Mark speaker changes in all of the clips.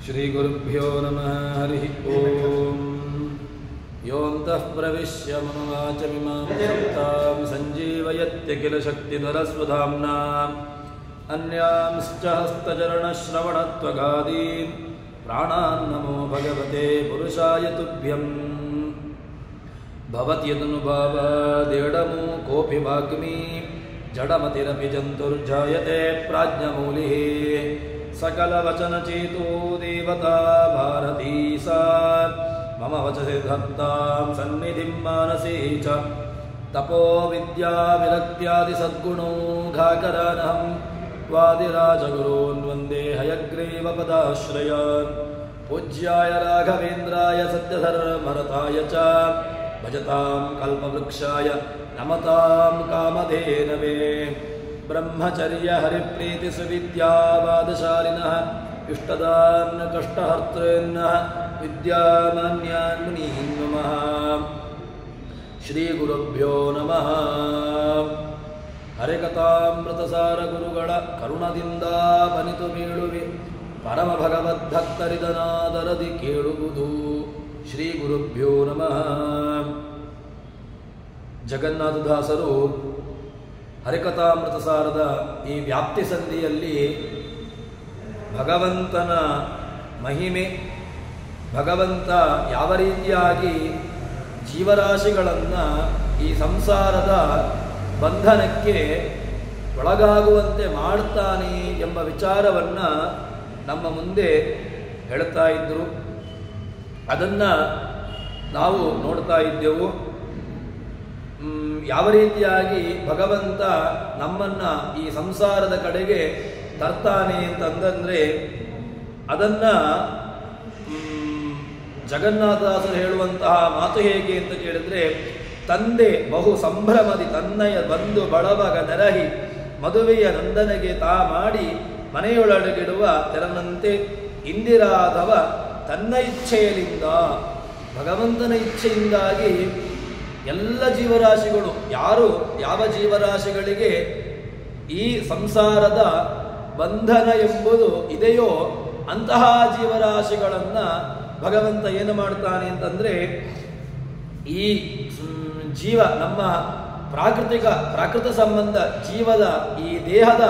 Speaker 1: ಶ್ರೀಗುರುಭ್ಯೋ ನಮಃ ಹರಿ ಓಂ ಯೋऽन्तಃ ಪ್ರವಿಶ್ಯ ಮಮ ವಾಚಮಿಮಾಂ ಸಪ್ತಾಂ ಸಂಜೀವಯತ್ಯ ಕಿಲ ಶಕ್ತಿಧರಸ್ವಧಾಮ್ನಾ ಅನ್ಯಾಂಶ್ಚ ಹಸ್ತಚರಣಶ್ರವಣತ್ವಗಾದೀನ್ ಪ್ರಾಣಾನ್ ನಮೋ ಭಗವತೆ ಪುರುಷಾಯ ತುಭ್ಯಂ ಭವತ್ಯದನುಭಾವಾದೇಡಮೋ ಕೋಪಿ ವಾಗ್ಮಿ ಜಡಮತಿರಪಿ ಜಂತುರ್ಜಾಯತೆ ಪ್ರಾಜ್ಞಮೂಲಿಃ सकलवचनचेतो देवता भारती सा मम वचसि धत्तां सन्निधिं मानसे च तपो विद्या विरक्त्यादि सद्गुणौघाकरानहं वादिराजगुरून् वन्दे हयग्रीवपदाश्रयान् पूज्याय राघवेन्द्राय सत्यधर्मरताय च भजतां कल्पवृक्षाय नमतां कामधेनवे ब्रह्मचर्य हरिप्रीति सुविद्यावादशालिनः इष्टदान् कष्टहर्तॄन्नः विद्यामान्यान् मुनीन् नमः श्रीगुरुभ्यो नमः हरिकथामृतसार गुरुಗಳ ಕರುಣದಿಂದ ಬನಿತು ಬೀಳುವೆ ಪರಮ ಭಗವದ್ಭಕ್ತರಿದನಾದರದಿ ಕೇಳುವುದು ಶ್ರೀ ಗುರುಭ್ಯೋ ನಮಃ. ಜಗನ್ನಾಥದಾಸರು ಹರಿಕಥಾಮೃತಸಾರದ ಈ ವ್ಯಾಪ್ತಿ ಸಂಧಿಯಲ್ಲಿ ಭಗವಂತನ ಮಹಿಮೆ, ಭಗವಂತ ಯಾವ ರೀತಿಯಾಗಿ ಜೀವರಾಶಿಗಳನ್ನು ಈ ಸಂಸಾರದ ಬಂಧನಕ್ಕೆ ಒಳಗಾಗುವಂತೆ ಮಾಡ್ತಾನೆ ಎಂಬ ವಿಚಾರವನ್ನು ನಮ್ಮ ಮುಂದೆ ಹೇಳ್ತಾ ಇದ್ದರು. ಅದನ್ನು ನಾವು ನೋಡ್ತಾ ಇದ್ದೆವು. ಯಾವ ರೀತಿಯಾಗಿ ಭಗವಂತ ನಮ್ಮನ್ನು ಈ ಸಂಸಾರದ ಕಡೆಗೆ ತರ್ತಾನೆ ಅಂತಂದರೆ ಅದನ್ನು ಜಗನ್ನಾಥದಾಸರು ಹೇಳುವಂತಹ ಮಾತು ಹೇಗೆ ಅಂತ ಕೇಳಿದರೆ, ತಂದೆ ಬಹು ಸಂಭ್ರಮದಿ ತನ್ನಯ ಬಂಧು ಬಳಬಗ ನೆರಹಿ ಮದುವೆಯ ನಂದನೆಗೆ ತಾ ಮಾಡಿ ಮನೆಯೊಳಗಿಡುವ ತೆರನಂತೆ ಇಂದಿರಾದವ ತನ್ನ ಇಚ್ಛೆಯಲ್ಲಿಂದ, ಭಗವಂತನ ಇಚ್ಛೆಯಿಂದಾಗಿ ಎಲ್ಲ ಜೀವರಾಶಿಗಳು ಯಾವ ಜೀವರಾಶಿಗಳಿಗೆ ಈ ಸಂಸಾರದ ಬಂಧನ ಎಂಬುದು ಇದೆಯೋ ಅಂತಹ ಜೀವರಾಶಿಗಳನ್ನು ಭಗವಂತ ಏನು ಮಾಡ್ತಾನೆ ಅಂತಂದರೆ, ಈ ಜೀವ ನಮ್ಮ ಪ್ರಾಕೃತ ಸಂಬಂಧ, ಜೀವದ ಈ ದೇಹದ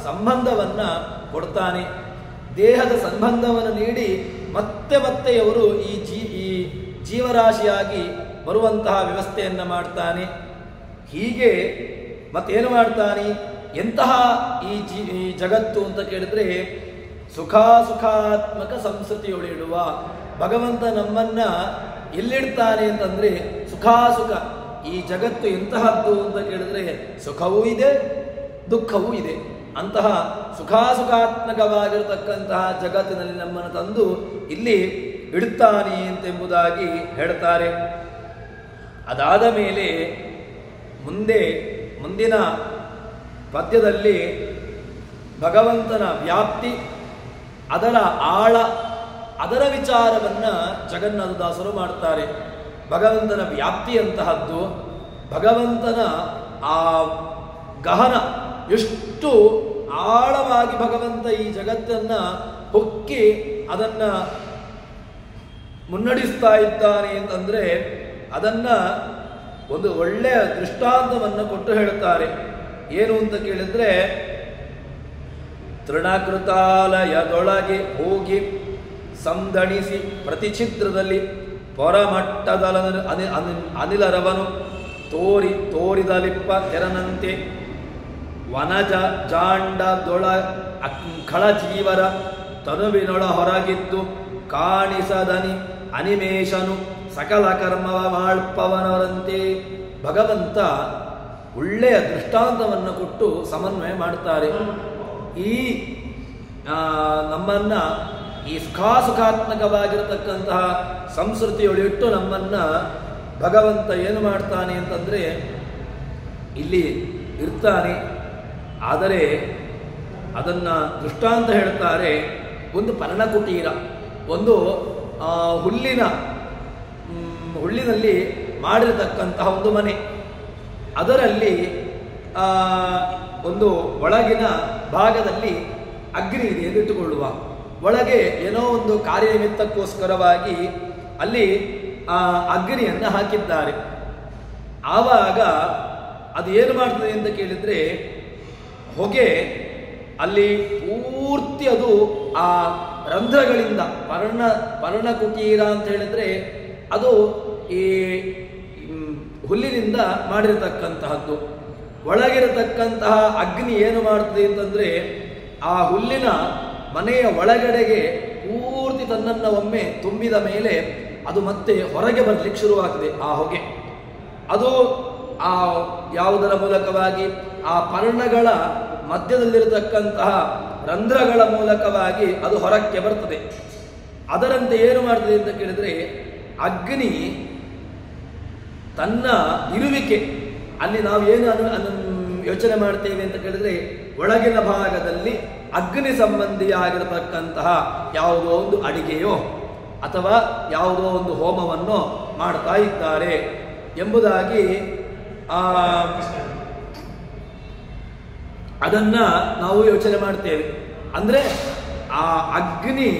Speaker 1: ಸಂಬಂಧವನ್ನು ಕೊಡ್ತಾನೆ. ದೇಹದ ಸಂಬಂಧವನ್ನು ನೀಡಿ ಮತ್ತೆ ಮತ್ತೆ ಅವರು ಈ ಜೀವರಾಶಿಯಾಗಿ ಬರುವಂತಹ ವ್ಯವಸ್ಥೆಯನ್ನು ಮಾಡ್ತಾನೆ. ಹೀಗೆ ಮತ್ತೇನು ಮಾಡ್ತಾನೆ, ಎಂತಹ ಈ ಜಗತ್ತು ಅಂತ ಕೇಳಿದ್ರೆ ಸುಖಾತ್ಮಕ ಸಂಸ್ಕೃತಿಯೊಳಿಡುವ ಭಗವಂತ ನಮ್ಮನ್ನ ಎಲ್ಲಿಡ್ತಾನೆ ಅಂತಂದ್ರೆ ಸುಖ. ಈ ಜಗತ್ತು ಎಂತಹದ್ದು ಅಂತ ಕೇಳಿದ್ರೆ ಸುಖವೂ ಇದೆ, ದುಃಖವೂ ಇದೆ. ಅಂತಹ ಸುಖಾತ್ಮಕವಾಗಿರತಕ್ಕಂತಹ ಜಗತ್ತಿನಲ್ಲಿ ನಮ್ಮನ್ನು ತಂದು ಇಲ್ಲಿ ಇಡ್ತಾನೆ ಎಂಬುದಾಗಿ ಹೇಳ್ತಾರೆ. ಅದಾದ ಮೇಲೆ ಮುಂದಿನ ಪದ್ಯದಲ್ಲಿ ಭಗವಂತನ ವ್ಯಾಪ್ತಿ, ಅದರ ಆಳ, ಅದರ ವಿಚಾರವನ್ನು ಜಗನ್ನಾಥದಾಸರು ಮಾಡ್ತಾರೆ. ಭಗವಂತನ ವ್ಯಾಪ್ತಿ ಅಂತಹದ್ದು, ಭಗವಂತನ ಆ ಗಹನ, ಎಷ್ಟು ಆಳವಾಗಿ ಭಗವಂತ ಈ ಜಗತ್ತನ್ನು ಹೊಕ್ಕಿ ಅದನ್ನು ಮುನ್ನಡೆಸ್ತಾ ಇದ್ದಾನೆ ಅಂತಂದರೆ ಅದನ್ನು ಒಂದು ಒಳ್ಳೆಯ ದೃಷ್ಟಾಂತವನ್ನು ಕೊಟ್ಟು ಹೇಳುತ್ತಾರೆ. ಏನು ಅಂತ ಕೇಳಿದ್ರೆ, ತೃಣಕೃತಾಲಯದೊಳಗೆ ಹೋಗಿ ಸಂದಣಿಸಿ ಪ್ರತಿಛಿದ್ರದಲ್ಲಿ ಪೊರಮಟ್ಟದ ಅನಿಲರವನು ತೋರಿದಲಿಪ್ಪ ತೆರನಂತೆ ವನಜ ಜಾಂಡದೊಳ ಖಳಜೀವರ ತನುವಿನೊಳ ಹೊರಗಿದ್ದು ಕಾಣಿಸದನಿ ಅನಿಮೇಶನು ಸಕಲ ಕರ್ಮವ ಮಾಡ್ಪವನವರಂತೆ. ಭಗವಂತ ಒಳ್ಳೆಯ ದೃಷ್ಟಾಂತವನ್ನು ಕೊಟ್ಟು ಸಮನ್ವಯ ಮಾಡ್ತಾರೆ. ಈ ನಮ್ಮನ್ನ ಈ ಸುಖಾತ್ಮಕವಾಗಿರತಕ್ಕಂತಹ ಸಂಸ್ಕೃತಿಯೊಳಿಟ್ಟು ನಮ್ಮನ್ನ ಭಗವಂತ ಏನು ಮಾಡ್ತಾನೆ ಅಂತಂದ್ರೆ ಇಲ್ಲಿ ಇರ್ತಾನೆ. ಆದರೆ ಅದನ್ನ ದೃಷ್ಟಾಂತ ಹೇಳ್ತಾರೆ. ಒಂದು ಪರ್ಣಕುಟೀರ, ಒಂದು ಹುಲ್ಲಿನಲ್ಲಿ ಮಾಡಿರತಕ್ಕಂತಹ ಒಂದು ಮನೆ, ಅದರಲ್ಲಿ ಒಂದು ಒಳಗಿನ ಭಾಗದಲ್ಲಿ ಅಗ್ನಿ ಇದೆ ಎಂದು ಇಟ್ಟುಕೊಳ್ಳುವ. ಒಳಗೆ ಏನೋ ಒಂದು ಕಾರ್ಯನಿಮಿತ್ತಕ್ಕೋಸ್ಕರವಾಗಿ ಅಲ್ಲಿ ಆ ಅಗ್ನಿಯನ್ನು ಹಾಕಿದ್ದಾರೆ. ಆವಾಗ ಅದು ಏನು ಮಾಡ್ತದೆ ಅಂತ ಕೇಳಿದರೆ, ಹೊಗೆ ಅಲ್ಲಿ ಪೂರ್ತಿ ಅದು ಆ ರಂಧ್ರಗಳಿಂದ ಪರ್ಣಕುಟೀರ ಅಂತ ಹೇಳಿದ್ರೆ ಅದು ಈ ಹುಲ್ಲಿನಿಂದ ಮಾಡಿರತಕ್ಕಂತಹದ್ದು. ಒಳಗಿರತಕ್ಕಂತಹ ಅಗ್ನಿ ಏನು ಮಾಡ್ತದೆ ಅಂತಂದ್ರೆ ಆ ಹುಲ್ಲಿನ ಮನೆಯ ಒಳಗಡೆಗೆ ಪೂರ್ತಿ ತನ್ನನ್ನು ಒಮ್ಮೆ ತುಂಬಿದ ಮೇಲೆ ಅದು ಮತ್ತೆ ಹೊರಗೆ ಬರಲಿಕ್ಕೆ ಶುರುವಾಗ್ತದೆ ಆ ಹೊಗೆ. ಅದು ಆ ಯಾವುದರ ಮೂಲಕವಾಗಿ ಆ ಪರ್ಣಗಳ ಮಧ್ಯದಲ್ಲಿರತಕ್ಕಂತಹ ರಂಧ್ರಗಳ ಮೂಲಕವಾಗಿ ಅದು ಹೊರಕ್ಕೆ ಬರ್ತದೆ. ಅದರಂತೆ ಏನು ಮಾಡ್ತದೆ ಅಂತ ಕೇಳಿದ್ರೆ, ಅಗ್ನಿ ತನ್ನ ಇರುವಿಕೆ ಅಲ್ಲಿ ನಾವು ಏನು ಯೋಚನೆ ಮಾಡ್ತೇವೆ ಅಂತ ಕೇಳಿದ್ರೆ, ಒಳಗಿನ ಭಾಗದಲ್ಲಿ ಅಗ್ನಿ ಸಂಬಂಧಿಯಾಗಿರತಕ್ಕಂತಹ ಯಾವುದೋ ಒಂದು ಅಡಿಗೆಯೋ ಅಥವಾ ಯಾವುದೋ ಒಂದು ಹೋಮವನ್ನು ಮಾಡ್ತಾ ಇದ್ದಾರೆ ಎಂಬುದಾಗಿ ಅದನ್ನ ನಾವು ಯೋಚನೆ ಮಾಡ್ತೇವೆ. ಅಂದ್ರೆ ಆ ಅಗ್ನಿ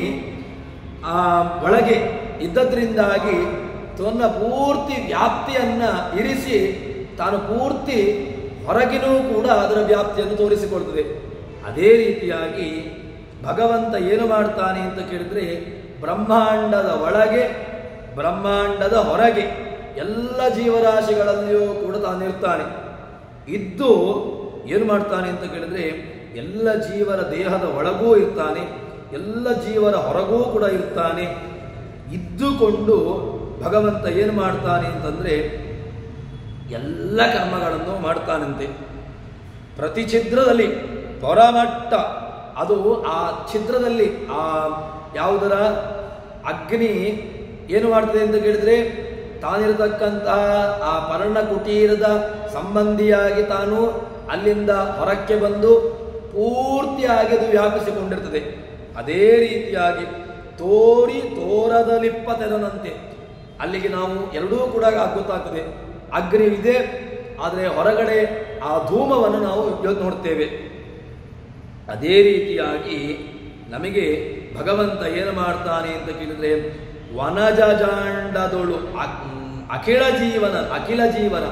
Speaker 1: ಒಳಗೆ ಇದ್ದದ್ರಿಂದಾಗಿ ತನ್ನ ಪೂರ್ತಿ ವ್ಯಾಪ್ತಿಯನ್ನ ಇರಿಸಿ ತಾನು ಪೂರ್ತಿ ಹೊರಗಿನೂ ಕೂಡ ಅದರ ವ್ಯಾಪ್ತಿಯನ್ನು ತೋರಿಸಿಕೊಳ್ತದೆ. ಅದೇ ರೀತಿಯಾಗಿ ಭಗವಂತ ಏನು ಮಾಡ್ತಾನೆ ಅಂತ ಕೇಳಿದ್ರೆ, ಬ್ರಹ್ಮಾಂಡದ ಒಳಗೆ ಬ್ರಹ್ಮಾಂಡದ ಹೊರಗೆ ಎಲ್ಲ ಜೀವರಾಶಿಗಳಲ್ಲಿಯೂ ಕೂಡ ತಾನಿರ್ತಾನೆ. ಇದ್ದು ಏನು ಮಾಡ್ತಾನೆ ಅಂತ ಕೇಳಿದ್ರೆ, ಎಲ್ಲ ಜೀವರ ದೇಹದ ಒಳಗೂ ಇರ್ತಾನೆ, ಎಲ್ಲ ಜೀವರ ಹೊರಗೂ ಕೂಡ ಇರ್ತಾನೆ. ಇದ್ದುಕೊಂಡು ಭಗವಂತ ಏನು ಮಾಡ್ತಾನೆ ಅಂತಂದ್ರೆ ಎಲ್ಲ ಕರ್ಮಗಳನ್ನು ಮಾಡ್ತಾನಂತೆ. ಪ್ರತಿ ಛಿದ್ರದಲ್ಲಿ ಪರಮಟ್ಟ ಅದು ಆ ಛಿದ್ರದಲ್ಲಿ ಆ ಯಾವುದರ ಅಗ್ನಿ ಏನು ಮಾಡ್ತದೆ ಅಂತ ಕೇಳಿದ್ರೆ, ತಾನಿರತಕ್ಕಂತಹ ಆ ಪರ್ಣಕುಟೀರದ ಸಂಬಂಧಿಯಾಗಿ ತಾನು ಅಲ್ಲಿಂದ ಹೊರಕ್ಕೆ ಬಂದು ಪೂರ್ತಿಯಾಗಿ ಅದು ವ್ಯಾಪಿಸಿಕೊಂಡಿರ್ತದೆ. ಅದೇ ರೀತಿಯಾಗಿ ತೋರದಲಿಪ್ಪತೆದನಂತೆ ಅಲ್ಲಿಗೆ ನಾವು ಎರಡೂ ಕೂಡ ಗೊತ್ತಾಗ್ತದೆ. ಅಗ್ನಿ ಇದೆ, ಆದರೆ ಹೊರಗಡೆ ಆ ಧೂಮವನ್ನು ನಾವು ನೋಡ್ತೇವೆ. ಅದೇ ರೀತಿಯಾಗಿ ನಮಗೆ ಭಗವಂತ ಏನು ಮಾಡ್ತಾನೆ ಅಂತ ಕೇಳಿದ್ರೆ, ವನಜಾಂಡದೊಳು ಅಖಿಲ ಜೀವನ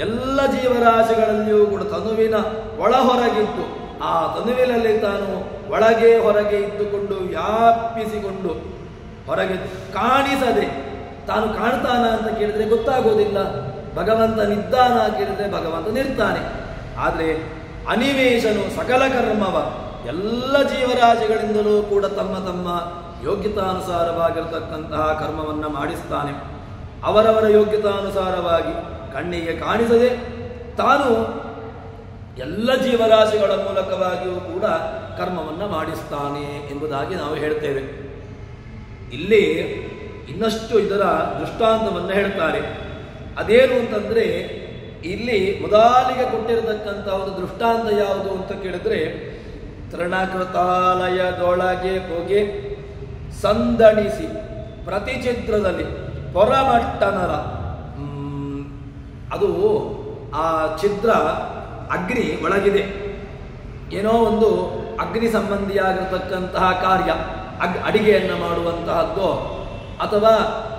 Speaker 1: ಎಲ್ಲ ಜೀವರಾಶಿಗಳಲ್ಲಿಯೂ ಕೂಡ ತನುವಿನ ಒಳ ಹೊರಗಿದ್ದು ಆ ತನುವಿನಲ್ಲಿ ತಾನು ಒಳಗೆ ಹೊರಗೆ ಇದ್ದುಕೊಂಡು ವ್ಯಾಪಿಸಿಕೊಂಡು ಹೊರಗೆ ಕಾಣಿಸದೆ ತಾನು ಕಾಣ್ತಾನ ಅಂತ ಕೇಳಿದ್ರೆ ಗೊತ್ತಾಗೋದಿಲ್ಲ. ಭಗವಂತನಿದ್ದಾನ ಕೇಳಿದ್ರೆ ಭಗವಂತನಿರ್ತಾನೆ. ಆದರೆ ಅನಿವೇಶನು ಸಕಲ ಕರ್ಮವ ಎಲ್ಲ ಜೀವರಾಶಿಗಳಿಂದಲೂ ಕೂಡ ತಮ್ಮ ತಮ್ಮ ಯೋಗ್ಯತಾನುಸಾರವಾಗಿರತಕ್ಕಂತಹ ಕರ್ಮವನ್ನು ಮಾಡಿಸ್ತಾನೆ. ಅವರವರ ಯೋಗ್ಯತಾನುಸಾರವಾಗಿ ಕಣ್ಣಿಗೆ ಕಾಣಿಸದೆ ತಾನು ಎಲ್ಲ ಜೀವರಾಶಿಗಳ ಮೂಲಕವಾಗಿಯೂ ಕೂಡ ಕರ್ಮವನ್ನು ಮಾಡಿಸ್ತಾನೆ ಎಂಬುದಾಗಿ ನಾವು ಹೇಳ್ತೇವೆ. ಇಲ್ಲಿ ಇನ್ನಷ್ಟು ಇದರ ದೃಷ್ಟಾಂತವನ್ನು ಹೇಳ್ತಾರೆ. ಅದೇನು ಅಂತಂದ್ರೆ, ಇಲ್ಲಿ ಮೊದಲಿಗೆ ಕೊಟ್ಟಿರತಕ್ಕಂತಹ ಒಂದು ದೃಷ್ಟಾಂತ ಯಾವುದು ಅಂತ ಕೇಳಿದ್ರೆ, ತೃಣಕೃತಾಲಯದೊಳಗೆ ಹೊಗೆ ಸಂದಣಿಸಿ ಪ್ರತಿ ಚಿತ್ರದಲ್ಲಿ ಪೊರಮಟ್ಟನರ ಅದು ಆ ಛಿದ್ರ ಅಗ್ನಿ ಒಳಗಿದೆ. ಏನೋ ಒಂದು ಅಗ್ನಿ ಸಂಬಂಧಿಯಾಗಿರತಕ್ಕಂತಹ ಕಾರ್ಯ, ಅಡಿಗೆಯನ್ನು ಮಾಡುವಂತಹದ್ದೋ ಅಥವಾ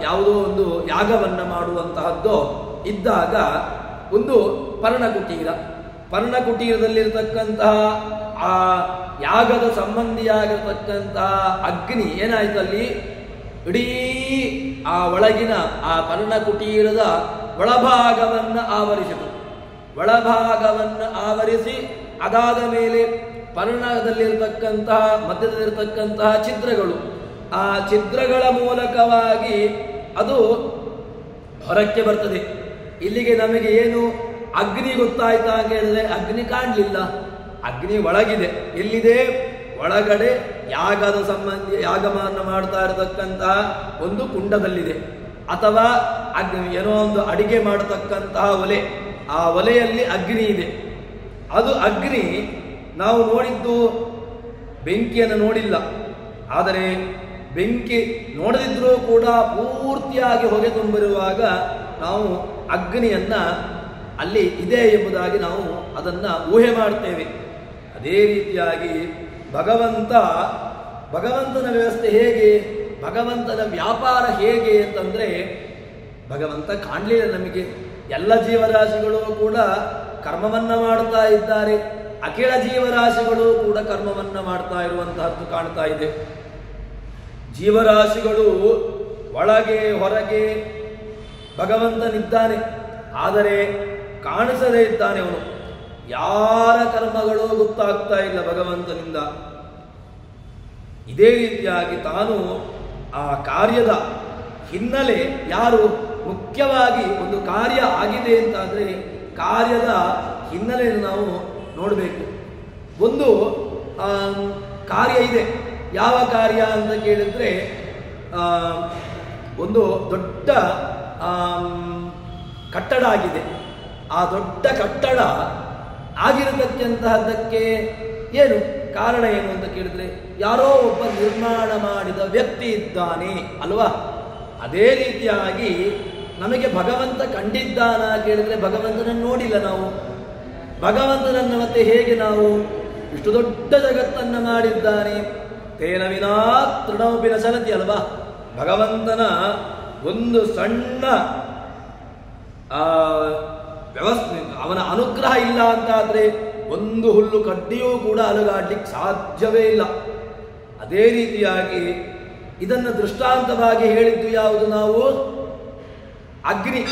Speaker 1: ಯಾವುದೋ ಒಂದು ಯಾಗವನ್ನು ಮಾಡುವಂತಹದ್ದೋ ಇದ್ದಾಗ ಒಂದು ಪರ್ಣಕುಟೀರದಲ್ಲಿರತಕ್ಕಂತಹ ಆ ಯಾಗದ ಸಂಬಂಧಿಯಾಗಿರತಕ್ಕಂತಹ ಅಗ್ನಿ ಏನಾಯ್ತಲ್ಲಿ ಇಡೀ ಆ ಒಳಗಿನ ಆ ಪರ್ಣಕುಟೀರದ ಒಳಭಾಗವನ್ನು ಆವರಿಸಿ ಅದಾದ ಮೇಲೆ ಪರ್ಣದಲ್ಲಿರತಕ್ಕಂತಹ ಮಧ್ಯದಲ್ಲಿರತಕ್ಕಂತಹ ಛಿದ್ರಗಳು, ಆ ಛಿದ್ರಗಳ ಮೂಲಕವಾಗಿ ಅದು ಹೊರಕ್ಕೆ ಬರ್ತದೆ. ಇಲ್ಲಿಗೆ ನಮಗೆ ಏನು ಅಗ್ನಿ ಗೊತ್ತಾಯ್ತಾ ಅಂತ ಹೇಳಿದ್ರೆ, ಅಗ್ನಿ ಕಾಣಲಿಲ್ಲ. ಅಗ್ನಿ ಒಳಗಿದೆ. ಎಲ್ಲಿದೆ? ಒಳಗಡೆ ಯಾಗದ ಯಾಗವನ್ನು ಮಾಡ್ತಾ ಇರತಕ್ಕಂತಹ ಒಂದು ಕುಂಡದಲ್ಲಿದೆ. ಅಥವಾ ಏನೋ ಒಂದು ಅಡಿಗೆ ಮಾಡತಕ್ಕಂತಹ ಒಲೆ, ಆ ಒಲೆಯಲ್ಲಿ ಅಗ್ನಿ ಇದೆ. ಅದು ಅಗ್ನಿ ನಾವು ನೋಡಿದ್ದು ಬೆಂಕಿಯನ್ನು ನೋಡಿಲ್ಲ. ಆದರೆ ಬೆಂಕಿ ನೋಡದಿದ್ರೂ ಕೂಡ ಪೂರ್ತಿಯಾಗಿ ಹೊಗೆ ತುಂಬಿರುವಾಗ ನಾವು ಅಗ್ನಿಯನ್ನ ಅಲ್ಲಿ ಇದೆ ಎಂಬುದಾಗಿ ನಾವು ಅದನ್ನು ಊಹೆ ಮಾಡ್ತೇವೆ. ಅದೇ ರೀತಿಯಾಗಿ ಭಗವಂತ ಭಗವಂತನ ವ್ಯವಸ್ಥೆ ಹೇಗೆ, ಭಗವಂತನ ವ್ಯಾಪಾರ ಹೇಗೆ ಅಂತಂದ್ರೆ, ಭಗವಂತ ಕಾಣಲಿಲ್ಲ ನಮಗೆ. ಎಲ್ಲ ಜೀವರಾಶಿಗಳು ಕೂಡ ಕರ್ಮವನ್ನ ಮಾಡ್ತಾ ಇದ್ದಾರೆ. ಅಖಿಲ ಜೀವರಾಶಿಗಳು ಕೂಡ ಕರ್ಮವನ್ನ ಮಾಡ್ತಾ ಇರುವಂತಹದ್ದು ಕಾಣ್ತಾ ಇದೆ. ಜೀವರಾಶಿಗಳು ಒಳಗೆ ಹೊರಗೆ ಭಗವಂತನಿದ್ದಾನೆ, ಆದರೆ ಕಾಣಿಸದೇ ಇದ್ದಾನೆ ಅವನು. ಯಾರ ಕರ್ಮಗಳು ಗೊತ್ತಾಗ್ತಾ ಇಲ್ಲ ಭಗವಂತನಿಂದ. ಇದೇ ರೀತಿಯಾಗಿ ತಾನು ಆ ಕಾರ್ಯದ ಹಿನ್ನೆಲೆ ಯಾರು ಮುಖ್ಯವಾಗಿ ಒಂದು ಕಾರ್ಯ ಆಗಿದೆ ಅಂತಾದರೆ ಕಾರ್ಯದ ಹಿನ್ನೆಲೆಯನ್ನು ನಾವು ನೋಡಬೇಕು. ಒಂದು ಕಾರ್ಯ ಇದೆ. ಯಾವ ಕಾರ್ಯ ಅಂತ ಕೇಳಿದ್ರೆ, ಒಂದು ದೊಡ್ಡ ಕಟ್ಟಡ ಆಗಿದೆ. ಆ ದೊಡ್ಡ ಕಟ್ಟಡ ಆಗಿರತಕ್ಕಂತಹದ್ದಕ್ಕೆ ಏನು ಕಾರಣ ಏನು ಅಂತ ಕೇಳಿದ್ರೆ, ಯಾರೋ ಒಬ್ಬ ನಿರ್ಮಾಣ ಮಾಡಿದ ವ್ಯಕ್ತಿ ಇದ್ದಾನೆ ಅಲ್ವಾ. ಅದೇ ರೀತಿಯಾಗಿ ನಮಗೆ ಭಗವಂತ ಕಂಡಿದ್ದಾನ ಕೇಳಿದ್ರೆ ಭಗವಂತನನ್ನು ನೋಡಿಲ್ಲ ನಾವು. ಭಗವಂತನನ್ನು ಮತ್ತೆ ಹೇಗೆ ನಾವು, ಇಷ್ಟು ದೊಡ್ಡ ಜಗತ್ತನ್ನು ಮಾಡಿದ್ದಾನೆ, ತೇನ ವಿನಾ ತೃಣೋಪಿನ ಚಲತಿ ಅಲ್ವಾ. ಭಗವಂತನ ಒಂದು ಸಣ್ಣ ವ್ಯವಸ್ಥೆ, ಅವನ ಅನುಗ್ರಹ ಇಲ್ಲ ಅಂತಾದ್ರೆ ಒಂದು ಹುಲ್ಲು ಕಡ್ಡಿಯೂ ಕೂಡ ಅಲುಗಾಡ್ಲಿಕ್ಕೆ ಸಾಧ್ಯವೇ ಇಲ್ಲ. ಅದೇ ರೀತಿಯಾಗಿ ಇದನ್ನು ದೃಷ್ಟಾಂತವಾಗಿ ಹೇಳಿದ್ದು ಯಾವುದು ನಾವು, ಅಗ್ನಿ.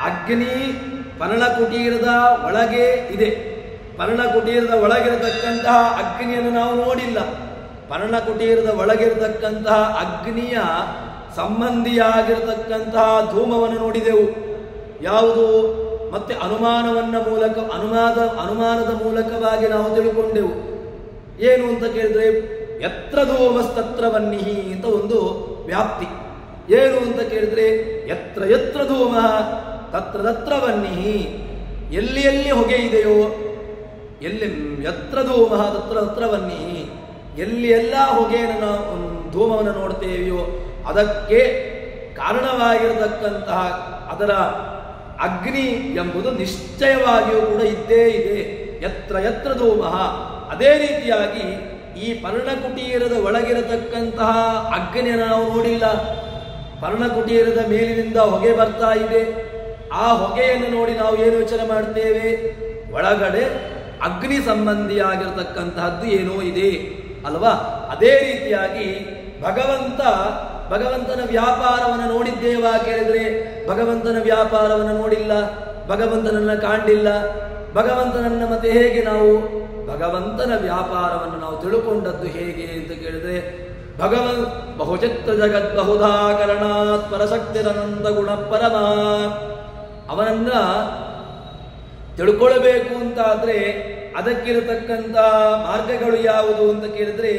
Speaker 1: ಅಗ್ನಿ ಪರ್ಣಕುಟೀರದ ಒಳಗೆ ಇದೆ. ಪರ್ಣಕುಟೀರದ ಒಳಗಿರತಕ್ಕಂತಹ ಅಗ್ನಿಯನ್ನು ನಾವು ನೋಡಿಲ್ಲ. ಪರ್ಣಕುಟೀರದ ಒಳಗಿರತಕ್ಕಂತಹ ಅಗ್ನಿಯ ಸಂಬಂಧಿಯಾಗಿರತಕ್ಕಂತಹ ಧೂಮವನ್ನು ನೋಡಿದೆವು. ಯಾವುದು? ಮತ್ತೆ ಅನುಮಾನದ ಮೂಲಕವಾಗಿ ನಾವು ತಿಳ್ಕೊಂಡೆವು. ಏನು ಅಂತ ಕೇಳಿದ್ರೆ, ಯತ್ರ ಧೂಮಸ್ತತ್ರ ವನ್ನಿಹಿ ಅಂತ ಒಂದು ವ್ಯಾಪ್ತಿ. ಏನು ಅಂತ ಕೇಳಿದ್ರೆ, ಯತ್ರ ಯತ್ರ ಧೂಮ ತತ್ರ ತತ್ರ ವನ್ನಿಹಿ. ಎಲ್ಲಿ ಎಲ್ಲಿ ಹೊಗೆ ಇದೆಯೋ, ಎಲ್ಲಿ ಯತ್ರ ಧೂಮ ತತ್ರ ತತ್ರ ವನ್ನಿಹಿ, ಎಲ್ಲಿ ಎಲ್ಲ ಹೊಗೆಯನ್ನು ನಾವು ಧೂಮವನ್ನು ನೋಡ್ತೇವೆಯೋ ಅದಕ್ಕೆ ಕಾರಣವಾಗಿರತಕ್ಕಂತಹ ಅದರ ಅಗ್ನಿ ಎಂಬುದು ನಿಶ್ಚಯವಾಗಿಯೂ ಕೂಡ ಇದ್ದೇ ಇದೆ. ಯತ್ರ ಯತ್ರ ಧೂಮ. ಅದೇ ರೀತಿಯಾಗಿ ಈ ಪರ್ಣಕುಟೀರದ ಒಳಗಿರತಕ್ಕಂತಹ ಅಗ್ನಿಯನ್ನು ನಾವು ನೋಡಿಲ್ಲ. ಪರ್ಣಕುಟೀರದ ಮೇಲಿನಿಂದ ಹೊಗೆ ಬರ್ತಾ ಇದೆ. ಆ ಹೊಗೆಯನ್ನು ನೋಡಿ ನಾವು ಏನು ಯೋಚನೆ ಮಾಡ್ತೇವೆ, ಒಳಗಡೆ ಅಗ್ನಿ ಸಂಬಂಧಿಯಾಗಿರತಕ್ಕಂತಹದ್ದು ಏನೋ ಇದೆ ಅಲ್ವಾ. ಅದೇ ರೀತಿಯಾಗಿ ಭಗವಂತನ ವ್ಯಾಪಾರವನ್ನು ನೋಡಿದ್ದೇವಾ ಕೇಳಿದ್ರೆ ಭಗವಂತನ ವ್ಯಾಪಾರವನ್ನು ನೋಡಿಲ್ಲ, ಭಗವಂತನನ್ನ ಕಾಣಿಲ್ಲ. ಭಗವಂತನನ್ನ ಮತ್ತೆ ಹೇಗೆ ನಾವು ಭಗವಂತನ ವ್ಯಾಪಾರವನ್ನು ನಾವು ತಿಳ್ಕೊಂಡದ್ದು ಹೇಗೆ ಅಂತ ಕೇಳಿದ್ರೆ, ಬಹುಚಿತ್ರ ಜಗತ್ ಬಹುಧಾಕರಣಾತ್ ಪರಶಕ್ತಿರನಂದ ಗುಣ ಪರಮ. ಅವನನ್ನ ತಿಳ್ಕೊಳ್ಬೇಕು ಅಂತಾದ್ರೆ ಅದಕ್ಕಿರತಕ್ಕಂಥ ಮಾರ್ಗಗಳು ಯಾವುದು ಅಂತ ಕೇಳಿದ್ರೆ,